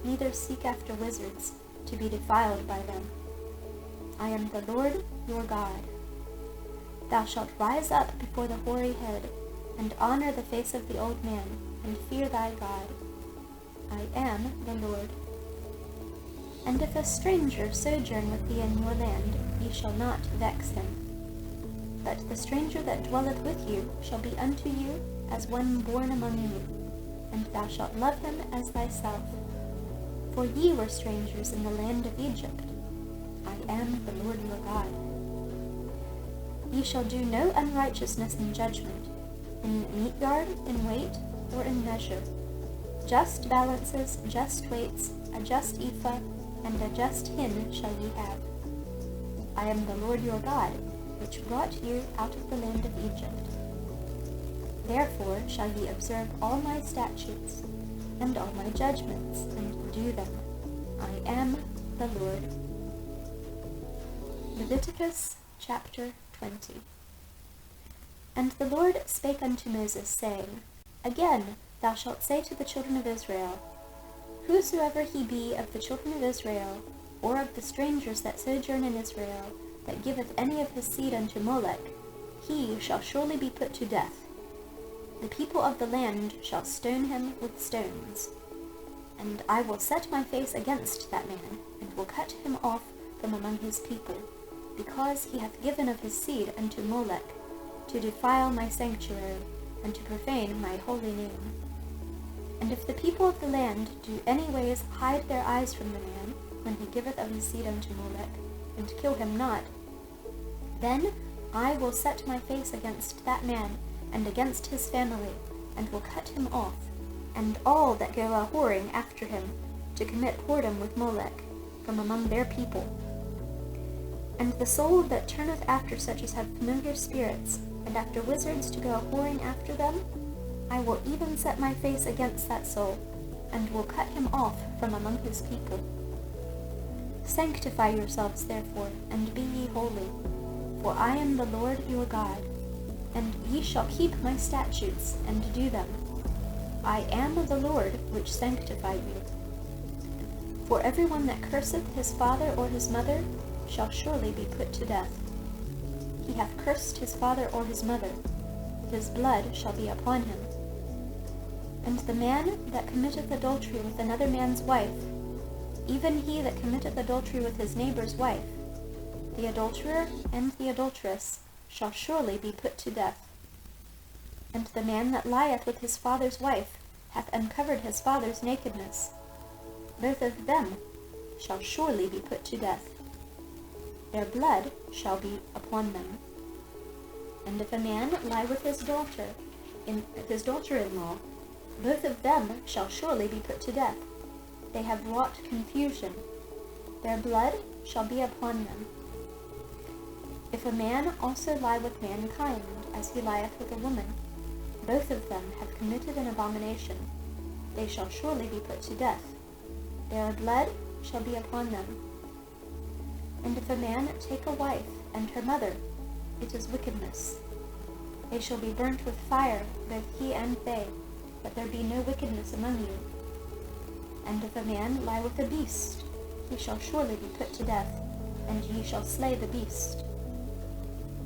neither seek after wizards, to be defiled by them. I am the Lord your God. Thou shalt rise up before the hoary head, and honor the face of the old man, and fear thy God. I am the Lord. And if a stranger sojourn with thee in your land, ye shall not vex him. But the stranger that dwelleth with you shall be unto you as one born among you, and thou shalt love him as thyself. For ye were strangers in the land of Egypt. I am the Lord your God. Ye shall do no unrighteousness in judgment, in meat yard, in weight, or in measure. Just balances, just weights, a just ephah, and a just hin shall ye have. I am the Lord your God, which brought you out of the land of Egypt. Therefore shall ye observe all my statutes, and all my judgments, and do them. I am the Lord. Leviticus chapter 20. And the Lord spake unto Moses, saying, Again thou shalt say to the children of Israel, Whosoever he be of the children of Israel, or of the strangers that sojourn in Israel, that giveth any of his seed unto Molech, he shall surely be put to death. The people of the land shall stone him with stones. And I will set my face against that man, and will cut him off from among his people, because he hath given of his seed unto Molech, to defile my sanctuary, and to profane my holy name. And if the people of the land do any ways hide their eyes from the man, when he giveth of his seed unto Molech, and kill him not, then I will set my face against that man, and against his family, and will cut him off, and all that go a-whoring after him, to commit whoredom with Molech, from among their people. And the soul that turneth after such as have familiar spirits, and after wizards to go a-whoring after them, I will even set my face against that soul, and will cut him off from among his people. Sanctify yourselves therefore, and be ye holy, for I am the Lord your God, and ye shall keep my statutes, and do them. I am the Lord which sanctify you. For every one that curseth his father or his mother shall surely be put to death. He hath cursed his father or his mother, his blood shall be upon him. And the man that committeth adultery with another man's wife, even he that committeth adultery with his neighbor's wife, the adulterer and the adulteress shall surely be put to death. And the man that lieth with his father's wife hath uncovered his father's nakedness. Both of them shall surely be put to death. Their blood shall be upon them. And if a man lie with his daughter-in-law, both of them shall surely be put to death. They have wrought confusion. Their blood shall be upon them. If a man also lie with mankind, as he lieth with a woman, both of them have committed an abomination. They shall surely be put to death. Their blood shall be upon them. And if a man take a wife and her mother, it is wickedness. They shall be burnt with fire, both he and they, that there be no wickedness among you. And if a man lie with a beast, he shall surely be put to death, and ye shall slay the beast.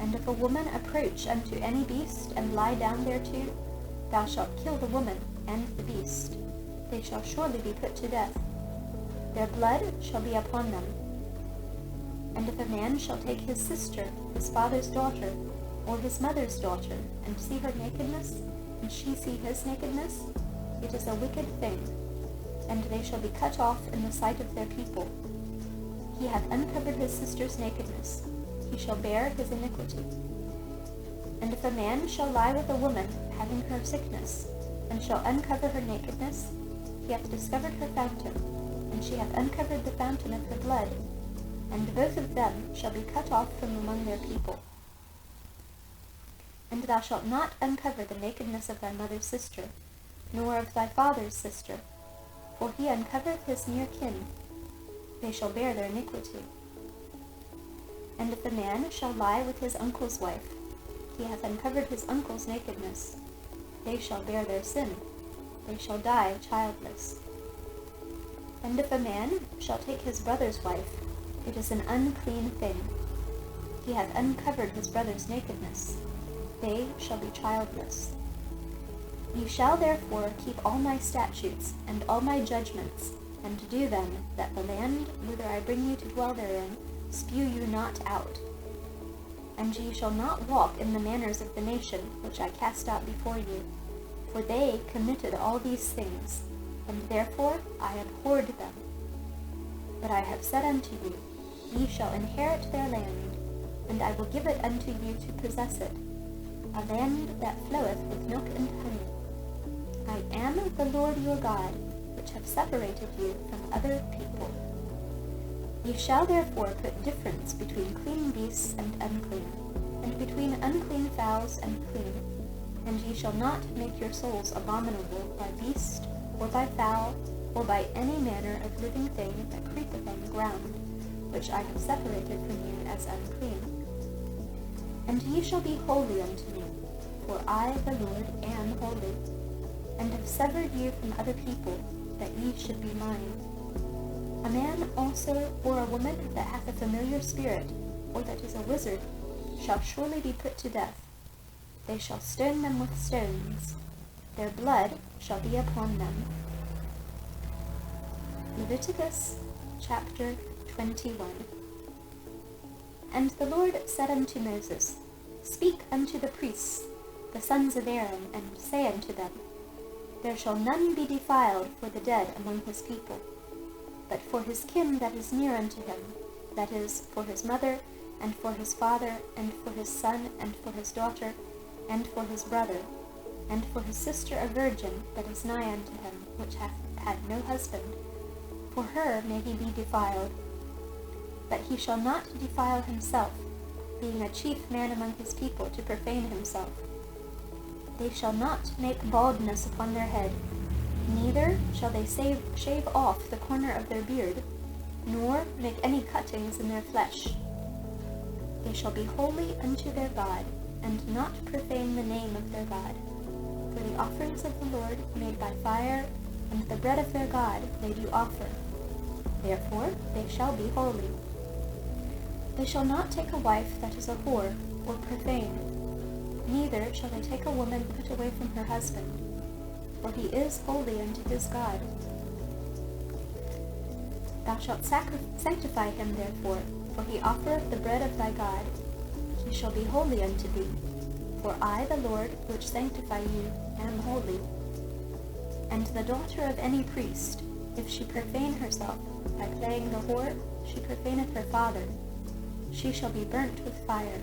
And if a woman approach unto any beast, and lie down thereto, thou shalt kill the woman and the beast. They shall surely be put to death. Their blood shall be upon them. And if a man shall take his sister, his father's daughter, or his mother's daughter, and see her nakedness, and she see his nakedness, it is a wicked thing, and they shall be cut off in the sight of their people. He hath uncovered his sister's nakedness, he shall bear his iniquity. And if a man shall lie with a woman, having her sickness, and shall uncover her nakedness, he hath discovered her fountain, and she hath uncovered the fountain of her blood, and both of them shall be cut off from among their people. And thou shalt not uncover the nakedness of thy mother's sister, nor of thy father's sister, for he uncovereth his near kin. They shall bear their iniquity. And if a man shall lie with his uncle's wife, he hath uncovered his uncle's nakedness. They shall bear their sin. They shall die childless. And if a man shall take his brother's wife, it is an unclean thing. He hath uncovered his brother's nakedness. They shall be childless. Ye shall therefore keep all my statutes and all my judgments, and do them, that the land whither I bring you to dwell therein spew you not out. And ye shall not walk in the manners of the nation which I cast out before you, for they committed all these things, and therefore I abhorred them. But I have said unto you, ye shall inherit their land, and I will give it unto you to possess it, a land that floweth with milk and honey. I am the Lord your God, which have separated you from other people. Ye shall therefore put difference between clean beasts and unclean, and between unclean fowls and clean. And ye shall not make your souls abominable by beast, or by fowl, or by any manner of living thing that creepeth on the ground, which I have separated from you as unclean. And ye shall be holy unto me, for I, the Lord, am holy, and have severed you from other people, that ye should be mine. A man also or a woman that hath a familiar spirit, or that is a wizard, shall surely be put to death. They shall stone them with stones. Their blood shall be upon them. Leviticus chapter 21. And the Lord said unto Moses, Speak unto the priests, the sons of Aaron, and say unto them, There shall none be defiled for the dead among his people, but for his kin that is near unto him, that is, for his mother, and for his father, and for his son, and for his daughter, and for his brother, and for his sister a virgin that is nigh unto him, which hath had no husband, for her may he be defiled. But he shall not defile himself, being a chief man among his people, to profane himself. They shall not make baldness upon their head, neither shall they shave off the corner of their beard, nor make any cuttings in their flesh. They shall be holy unto their God, and not profane the name of their God. For the offerings of the Lord made by fire, and the bread of their God they do offer. Therefore they shall be holy. They shall not take a wife that is a whore, or profane, neither shall they take a woman put away from her husband, for he is holy unto his God. Thou shalt sanctify him therefore, for he offereth the bread of thy God. He shall be holy unto thee, for I, the Lord, which sanctify you, am holy. And the daughter of any priest, if she profane herself by playing the whore, she profaneth her father. She shall be burnt with fire.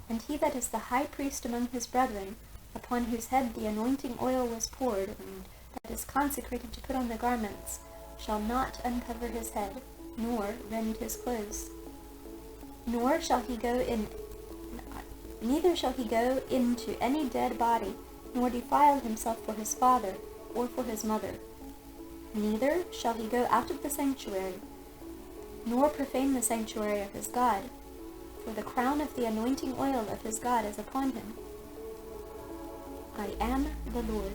And he that is the high priest among his brethren, upon whose head the anointing oil was poured, and that is consecrated to put on the garments, shall not uncover his head, nor rend his clothes. Neither shall he go into any dead body, nor defile himself for his father, or for his mother. Neither shall he go out of the sanctuary, nor profane the sanctuary of his God, for the crown of the anointing oil of his God is upon him. I am the Lord.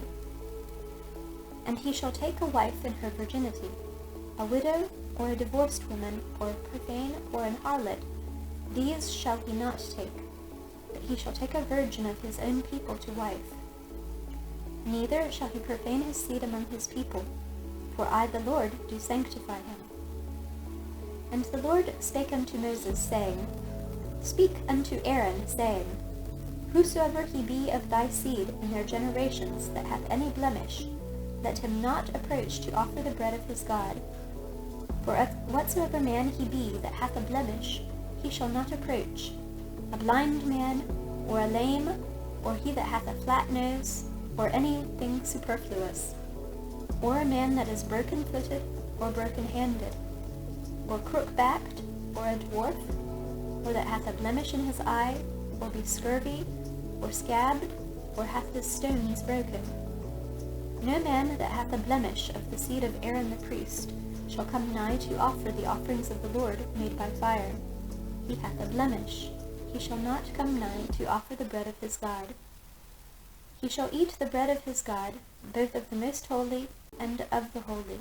And he shall take a wife in her virginity, a widow, or a divorced woman, or profane, or an harlot. These shall he not take, but he shall take a virgin of his own people to wife. Neither shall he profane his seed among his people, for I, the Lord, do sanctify him. And the Lord spake unto Moses, saying, Speak unto Aaron, saying, Whosoever he be of thy seed in their generations that hath any blemish, let him not approach to offer the bread of his God. For whatsoever man he be that hath a blemish, he shall not approach, a blind man, or a lame, or he that hath a flat nose, or anything superfluous, or a man that is broken-footed, or broken-handed, or crook-backed, or a dwarf, or that hath a blemish in his eye, or be scurvy, or scabbed, or hath his stones broken. No man that hath a blemish of the seed of Aaron the priest shall come nigh to offer the offerings of the Lord made by fire. He hath a blemish. He shall not come nigh to offer the bread of his God. He shall eat the bread of his God, both of the most holy and of the holy.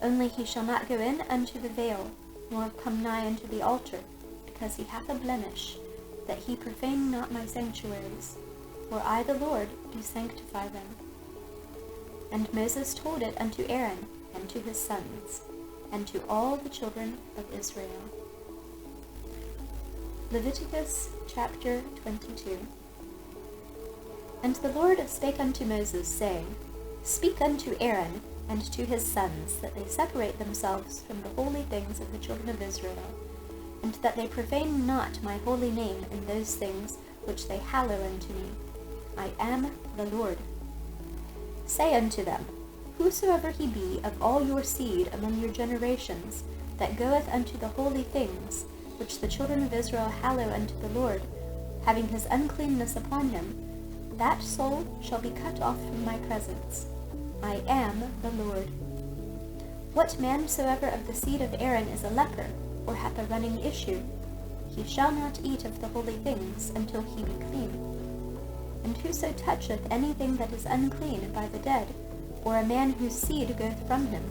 Only he shall not go in unto the veil, nor come nigh unto the altar, because he hath a blemish, that he profane not my sanctuaries, for I, the Lord, do sanctify them. And Moses told it unto Aaron, and to his sons, and to all the children of Israel. Leviticus chapter 22. And the Lord spake unto Moses, saying, Speak unto Aaron and to his sons, that they separate themselves from the holy things of the children of Israel, and that they profane not my holy name in those things which they hallow unto me. I am the Lord. Say unto them, Whosoever he be of all your seed among your generations, that goeth unto the holy things, which the children of Israel hallow unto the Lord, having his uncleanness upon him, that soul shall be cut off from my presence. I am the Lord. What man soever of the seed of Aaron is a leper, or hath a running issue, he shall not eat of the holy things until he be clean. And whoso toucheth anything that is unclean by the dead, or a man whose seed goeth from him,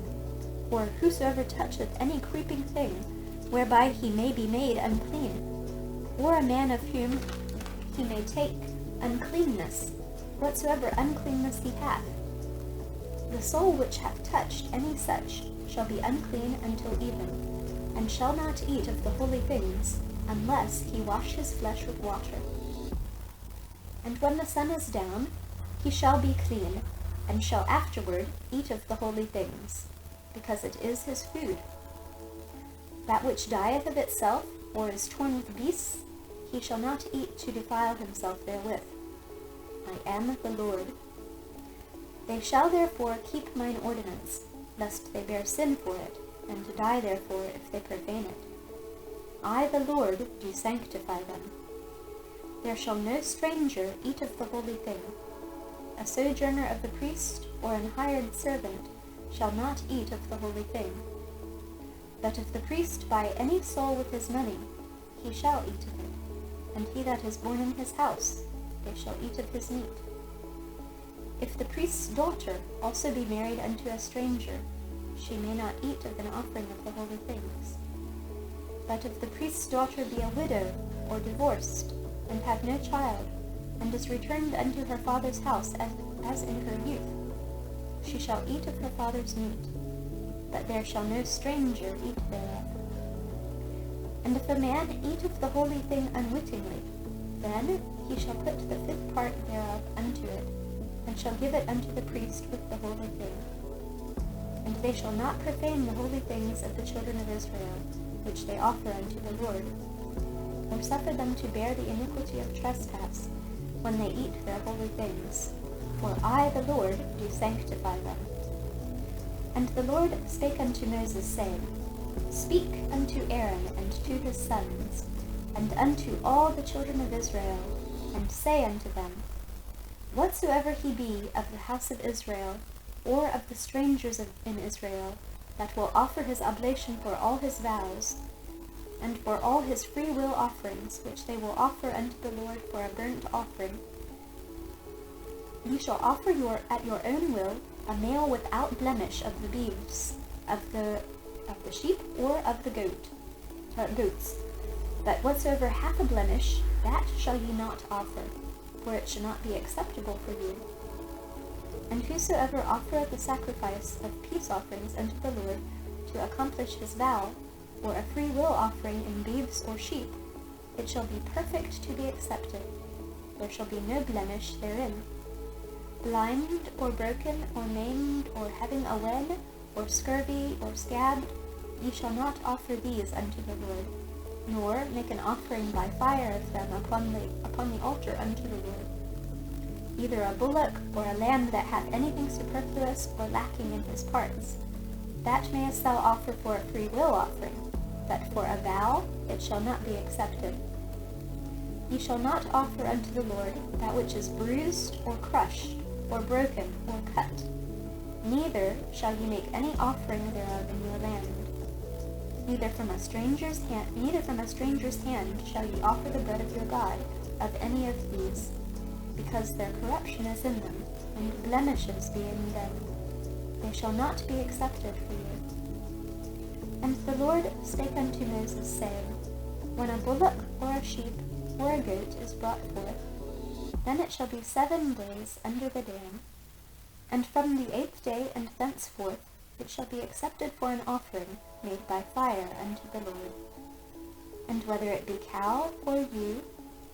or whosoever toucheth any creeping thing, whereby he may be made unclean, or a man of whom he may take uncleanness, whatsoever uncleanness he hath, the soul which hath touched any such shall be unclean until even, and shall not eat of the holy things, unless he wash his flesh with water. And when the sun is down, he shall be clean, and shall afterward eat of the holy things, because it is his food. That which dieth of itself, or is torn with beasts, he shall not eat to defile himself therewith. I am the Lord. They shall therefore keep mine ordinance, lest they bear sin for it, and die therefore if they profane it. I, the Lord, do sanctify them. There shall no stranger eat of the holy thing. A sojourner of the priest, or an hired servant, shall not eat of the holy thing. But if the priest buy any soul with his money, he shall eat of it, and he that is born in his house, they shall eat of his meat. If the priest's daughter also be married unto a stranger, she may not eat of an offering of the holy things. But if the priest's daughter be a widow, or divorced, and have no child, and is returned unto her father's house as in her youth, she shall eat of her father's meat, but there shall no stranger eat thereof. And if a man eat of the holy thing unwittingly, then he shall put the fifth part thereof unto it, and shall give it unto the priest with the holy thing. And they shall not profane the holy things of the children of Israel, which they offer unto the Lord, or suffer them to bear the iniquity of trespass, when they eat their holy things. For I, the Lord, do sanctify them. And the Lord spake unto Moses, saying, Speak unto Aaron and to his sons, and unto all the children of Israel, and say unto them, Whatsoever he be of the house of Israel, or of the strangers in Israel, that will offer his oblation for all his vows, and for all his free will offerings, which they will offer unto the Lord for a burnt offering, ye shall offer at your own will a male without blemish of the beeves, of the sheep, or of the goats. But whatsoever hath a blemish, that shall ye not offer, for it shall not be acceptable for you. And whosoever offereth the sacrifice of peace offerings unto the Lord to accomplish his vow, or a free will offering in beeves or sheep, it shall be perfect to be accepted. There shall be no blemish therein. Blind, or broken, or maimed, or having a wen, or scurvy, or scabbed, ye shall not offer these unto the Lord, nor make an offering by fire of them upon the altar unto the Lord. Either a bullock, or a lamb that hath anything superfluous or lacking in his parts, that mayest thou offer for a free will offering, but for a vow it shall not be accepted. Ye shall not offer unto the Lord that which is bruised, or crushed, or broken, or cut. Neither shall ye make any offering thereof in your land. Neither from a stranger's hand shall ye offer the bread of your God of any of these, because their corruption is in them, and blemishes be in them. They shall not be accepted for you. And the Lord spake unto Moses, saying, When a bullock, or a sheep, or a goat is brought forth, then it shall be 7 days under the dam, and from the 8th day and thenceforth it shall be accepted for an offering made by fire unto the Lord. And whether it be cow or ewe,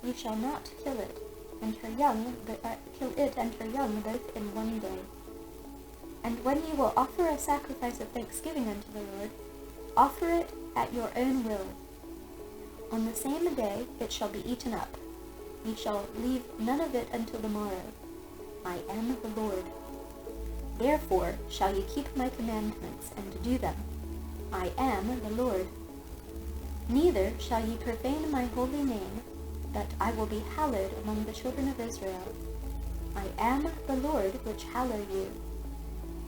ye shall not kill it, and her young, both in one day. And when ye will offer a sacrifice of thanksgiving unto the Lord, offer it at your own will. On the same day it shall be eaten up. Ye shall leave none of it until the morrow. I am the Lord. Therefore shall ye keep my commandments, and do them. I am the Lord. Neither shall ye profane my holy name, but I will be hallowed among the children of Israel. I am the Lord which hallow you,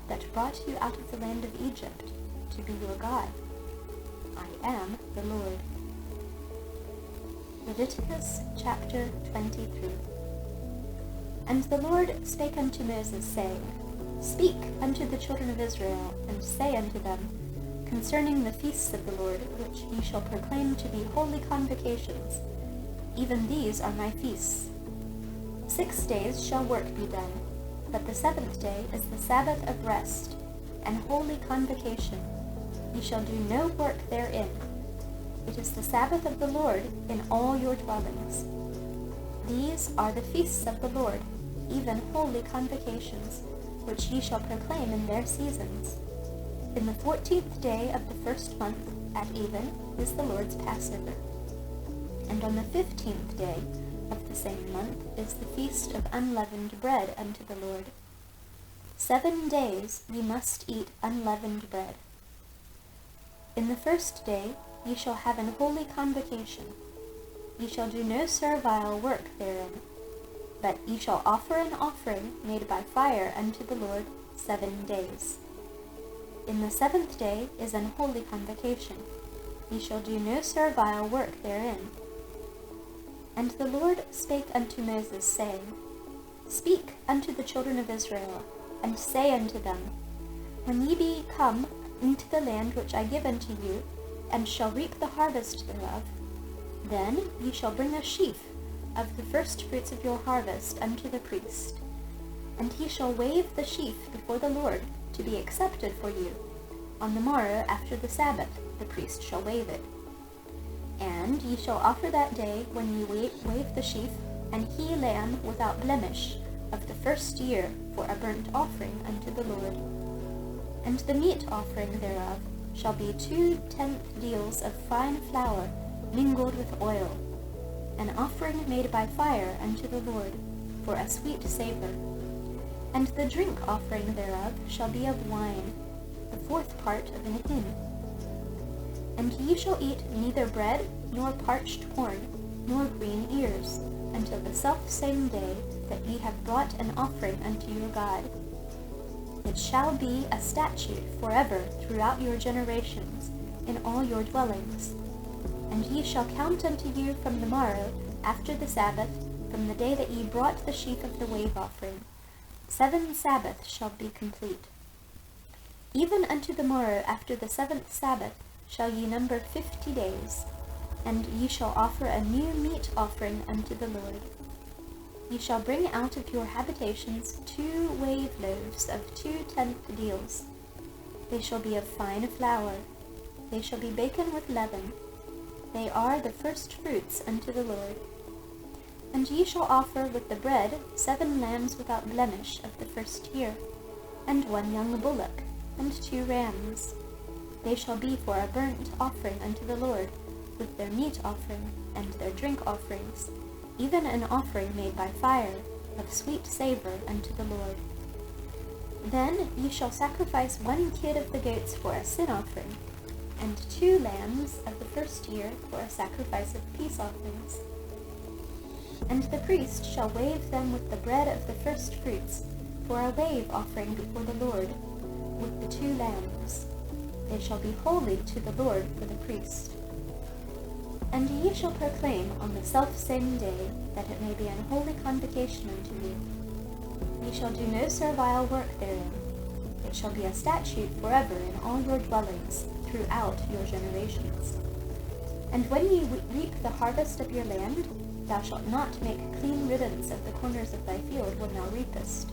that brought you out of the land of Egypt, to be your God. I am the Lord. Leviticus chapter 23. And the Lord spake unto Moses, saying, Speak unto the children of Israel, and say unto them, concerning the feasts of the Lord, which ye shall proclaim to be holy convocations, even these are my feasts. 6 days shall work be done, but the 7th day is the Sabbath of rest, and holy convocation. Ye shall do no work therein. It is the Sabbath of the Lord in all your dwellings. These are the feasts of the Lord, even holy convocations, which ye shall proclaim in their seasons. In the 14th day of the 1st month, at even, is the Lord's Passover. And on the 15th day of the same month is the feast of unleavened bread unto the Lord. 7 days ye must eat unleavened bread. In the first day ye shall have an holy convocation. Ye shall do no servile work therein, but ye shall offer an offering made by fire unto the Lord 7 days. In the 7th day is an holy convocation. Ye shall do no servile work therein. And the Lord spake unto Moses, saying, Speak unto the children of Israel, and say unto them, When ye be come into the land which I give unto you, and shall reap the harvest thereof, then ye shall bring a sheaf of the first fruits of your harvest unto the priest, and he shall wave the sheaf before the Lord to be accepted for you. On the morrow after the Sabbath the priest shall wave it. And ye shall offer that day when ye wave the sheaf an he lamb without blemish of the first year for a burnt offering unto the Lord. And the meat offering thereof shall be 2/10 deals of fine flour mingled with oil, an offering made by fire unto the Lord, for a sweet savour. And the drink offering thereof shall be of wine, the 4th part of an hin. And ye shall eat neither bread, nor parched corn, nor green ears, until the selfsame day that ye have brought an offering unto your God. It shall be a statute forever throughout your generations, in all your dwellings. And ye shall count unto you from the morrow after the Sabbath, from the day that ye brought the sheaf of the wave offering. 7 Sabbaths shall be complete. Even unto the morrow after the 7th Sabbath shall ye number 50 days, and ye shall offer a new meat offering unto the Lord. Ye shall bring out of your habitations 2 wave loaves of 2/10 deals. They shall be of fine flour. They shall be baken with leaven. They are the first fruits unto the Lord. And ye shall offer with the bread 7 lambs without blemish of the first year, and 1 young bullock, and 2 rams. They shall be for a burnt offering unto the Lord, with their meat offering, and their drink offerings, even an offering made by fire, of sweet savour unto the Lord. Then ye shall sacrifice 1 kid of the goats for a sin offering, and 2 lambs of the first year for a sacrifice of peace offerings. And the priest shall wave them with the bread of the first fruits, for a wave offering before the Lord, with the 2 lambs. They shall be holy to the Lord for the priest. And ye shall proclaim on the selfsame day, that it may be an holy convocation unto you. Ye shall do no servile work therein. It shall be a statute forever in all your dwellings, throughout your generations. And when ye reap the harvest of your land, thou shalt not make clean riddance of the corners of thy field when thou reapest,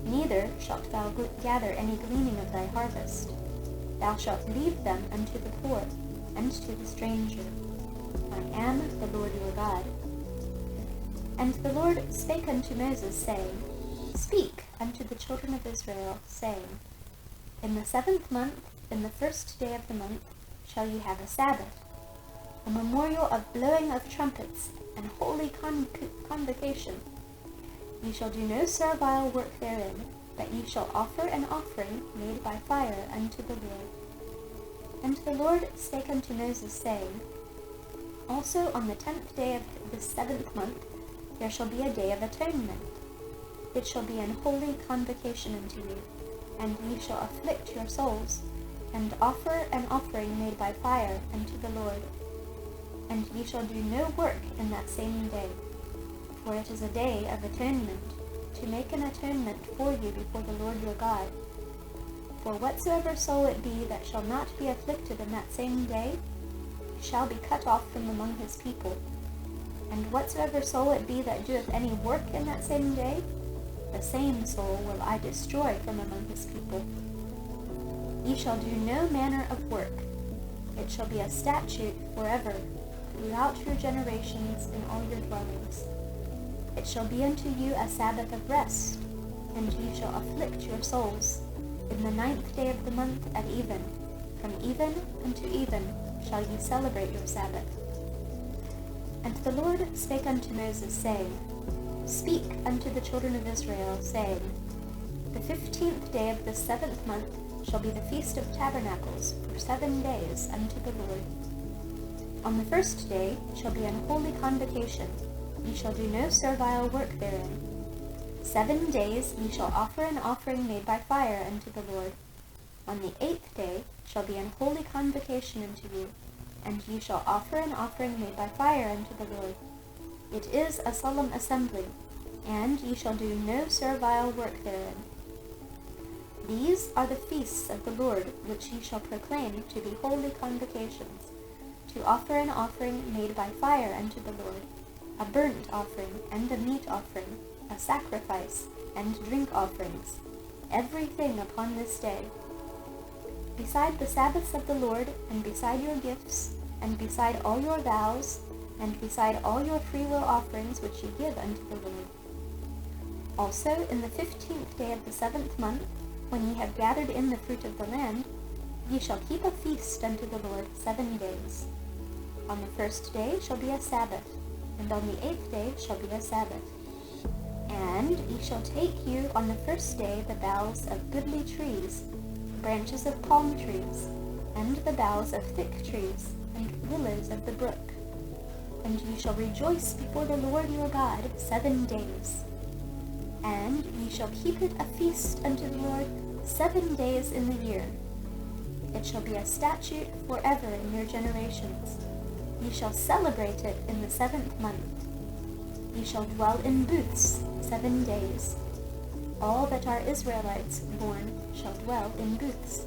neither shalt thou gather any gleaning of thy harvest. Thou shalt leave them unto the poor, and to the stranger. I am the Lord your God. And the Lord spake unto Moses, saying, Speak unto the children of Israel, saying, In the 7th month, in the 1st day of the month, shall ye have a Sabbath, a memorial of blowing of trumpets, and holy convocation. Ye shall do no servile work therein, but ye shall offer an offering made by fire unto the Lord. And the Lord spake unto Moses, saying, Also on the 10th day of the 7th month there shall be a day of atonement. It shall be an holy convocation unto you, and ye shall afflict your souls, and offer an offering made by fire unto the Lord. And ye shall do no work in that same day, for it is a day of atonement, to make an atonement for you before the Lord your God. For whatsoever soul it be that shall not be afflicted in that same day, shall be cut off from among his people. And whatsoever soul it be that doeth any work in that same day, the same soul will I destroy from among his people. Ye shall do no manner of work. It shall be a statute forever, throughout your generations in all your dwellings. It shall be unto you a Sabbath of rest, and ye shall afflict your souls. In the 9th day of the month at even, from even unto even, shall ye celebrate your Sabbath. And the Lord spake unto Moses, saying, Speak unto the children of Israel, saying, The 15th day of the 7th month shall be the Feast of Tabernacles for 7 days unto the Lord. On the 1st day shall be an holy convocation. Ye shall do no servile work therein. 7 days ye shall offer an offering made by fire unto the Lord. On the 8th day shall be an holy convocation unto you, and ye shall offer an offering made by fire unto the Lord. It is a solemn assembly, and ye shall do no servile work therein. These are the feasts of the Lord which ye shall proclaim to be holy convocations, to offer an offering made by fire unto the Lord, a burnt offering and a meat offering, a sacrifice and drink offerings, everything upon this day. Beside the Sabbaths of the Lord, and beside your gifts, and beside all your vows, and beside all your freewill offerings which ye give unto the Lord. Also in the 15th day of the 7th month, when ye have gathered in the fruit of the land, ye shall keep a feast unto the Lord 7 days. On the 1st day shall be a Sabbath, and on the 8th day shall be a Sabbath. And ye shall take you on the 1st day the boughs of goodly trees, branches of palm trees, and the boughs of thick trees, and willows of the brook. And ye shall rejoice before the Lord your God 7 days. And ye shall keep it a feast unto the Lord 7 days in the year. It shall be a statute forever in your generations. Ye shall celebrate it in the 7th month. Ye shall dwell in booths 7 days. All that are Israelites born shall dwell in booths,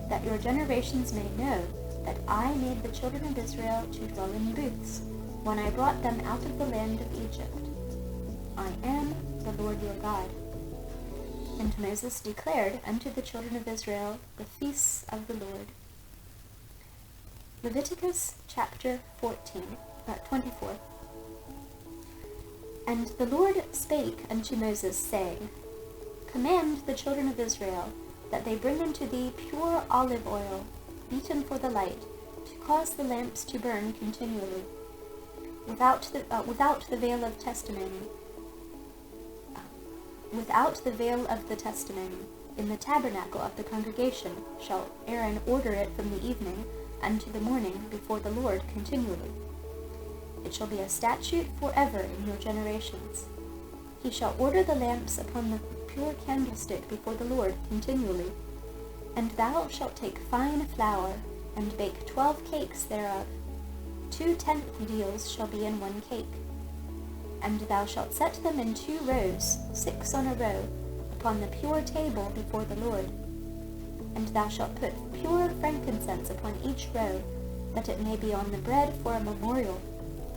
that your generations may know that I made the children of Israel to dwell in booths, when I brought them out of the land of Egypt. I am the Lord your God. And Moses declared unto the children of Israel the feasts of the Lord. Leviticus chapter 24. And the Lord spake unto Moses, saying, Command the children of Israel that they bring unto thee pure olive oil, beaten for the light, to cause the lamps to burn continually, without the veil of testimony. Without the veil of the testimony, in the tabernacle of the congregation, shall Aaron order it from the evening unto the morning before the Lord continually. It shall be a statute forever in your generations. He shall order the lamps upon the pure candlestick before the Lord continually. And thou shalt take fine flour, and bake 12 cakes thereof. 2 tenth deals shall be in 1 cake. And thou shalt set them in 2 rows, 6 on a row, upon the pure table before the Lord. And thou shalt put pure frankincense upon each row, that it may be on the bread for a memorial,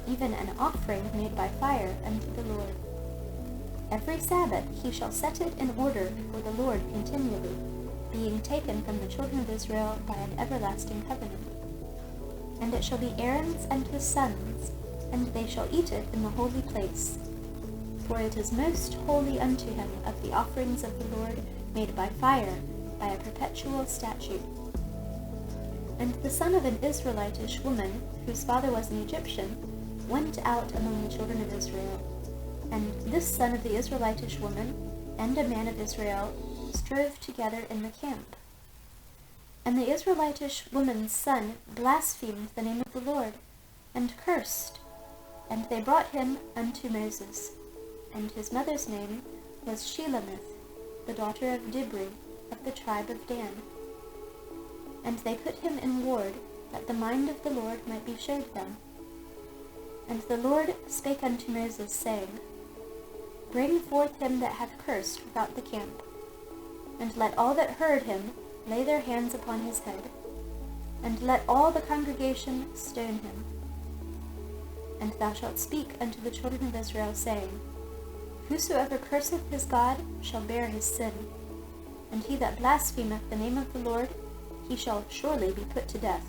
even an offering made by fire unto the Lord. Every Sabbath he shall set it in order before the Lord continually, being taken from the children of Israel by an everlasting covenant. And it shall be Aaron's and his sons, and they shall eat it in the holy place. For it is most holy unto him of the offerings of the Lord made by fire, by a perpetual statute. And the son of an Israelitish woman, whose father was an Egyptian, went out among the children of Israel. And this son of the Israelitish woman, and a man of Israel, strove together in the camp. And the Israelitish woman's son blasphemed the name of the Lord, and cursed. And they brought him unto Moses. And his mother's name was Shelemith, the daughter of Dibri, of the tribe of Dan. And they put him in ward, that the mind of the Lord might be showed them. And the Lord spake unto Moses, saying, Bring forth him that hath cursed without the camp, and let all that heard him lay their hands upon his head, and let all the congregation stone him. And thou shalt speak unto the children of Israel, saying, Whosoever curseth his God shall bear his sin, and he that blasphemeth the name of the Lord, he shall surely be put to death.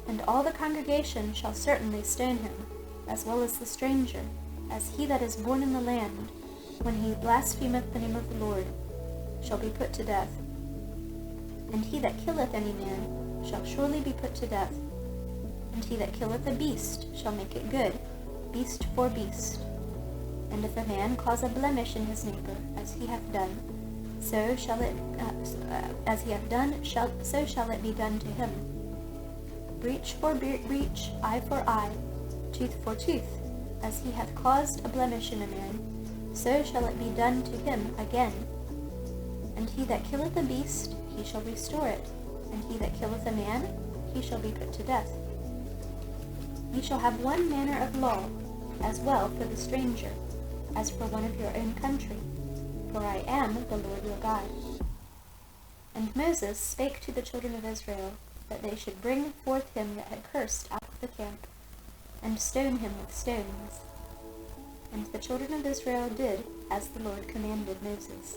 And all the congregation shall certainly stone him, as well as the stranger, as he that is born in the land, when he blasphemeth the name of the Lord, shall be put to death. And he that killeth any man shall surely be put to death. And he that killeth a beast shall make it good, beast for beast. And if a man cause a blemish in his neighbor, as he hath done, so shall it be done to him. Breach for breach, eye for eye, tooth for tooth. As he hath caused a blemish in a man, so shall it be done to him again. And he that killeth a beast, he shall restore it, and he that killeth a man, he shall be put to death. Ye shall have one manner of law, as well for the stranger, as for one of your own country, for I am the Lord your God. And Moses spake to the children of Israel, that they should bring forth him that had cursed out of the camp, and stone him with stones. And the children of Israel did as the Lord commanded Moses.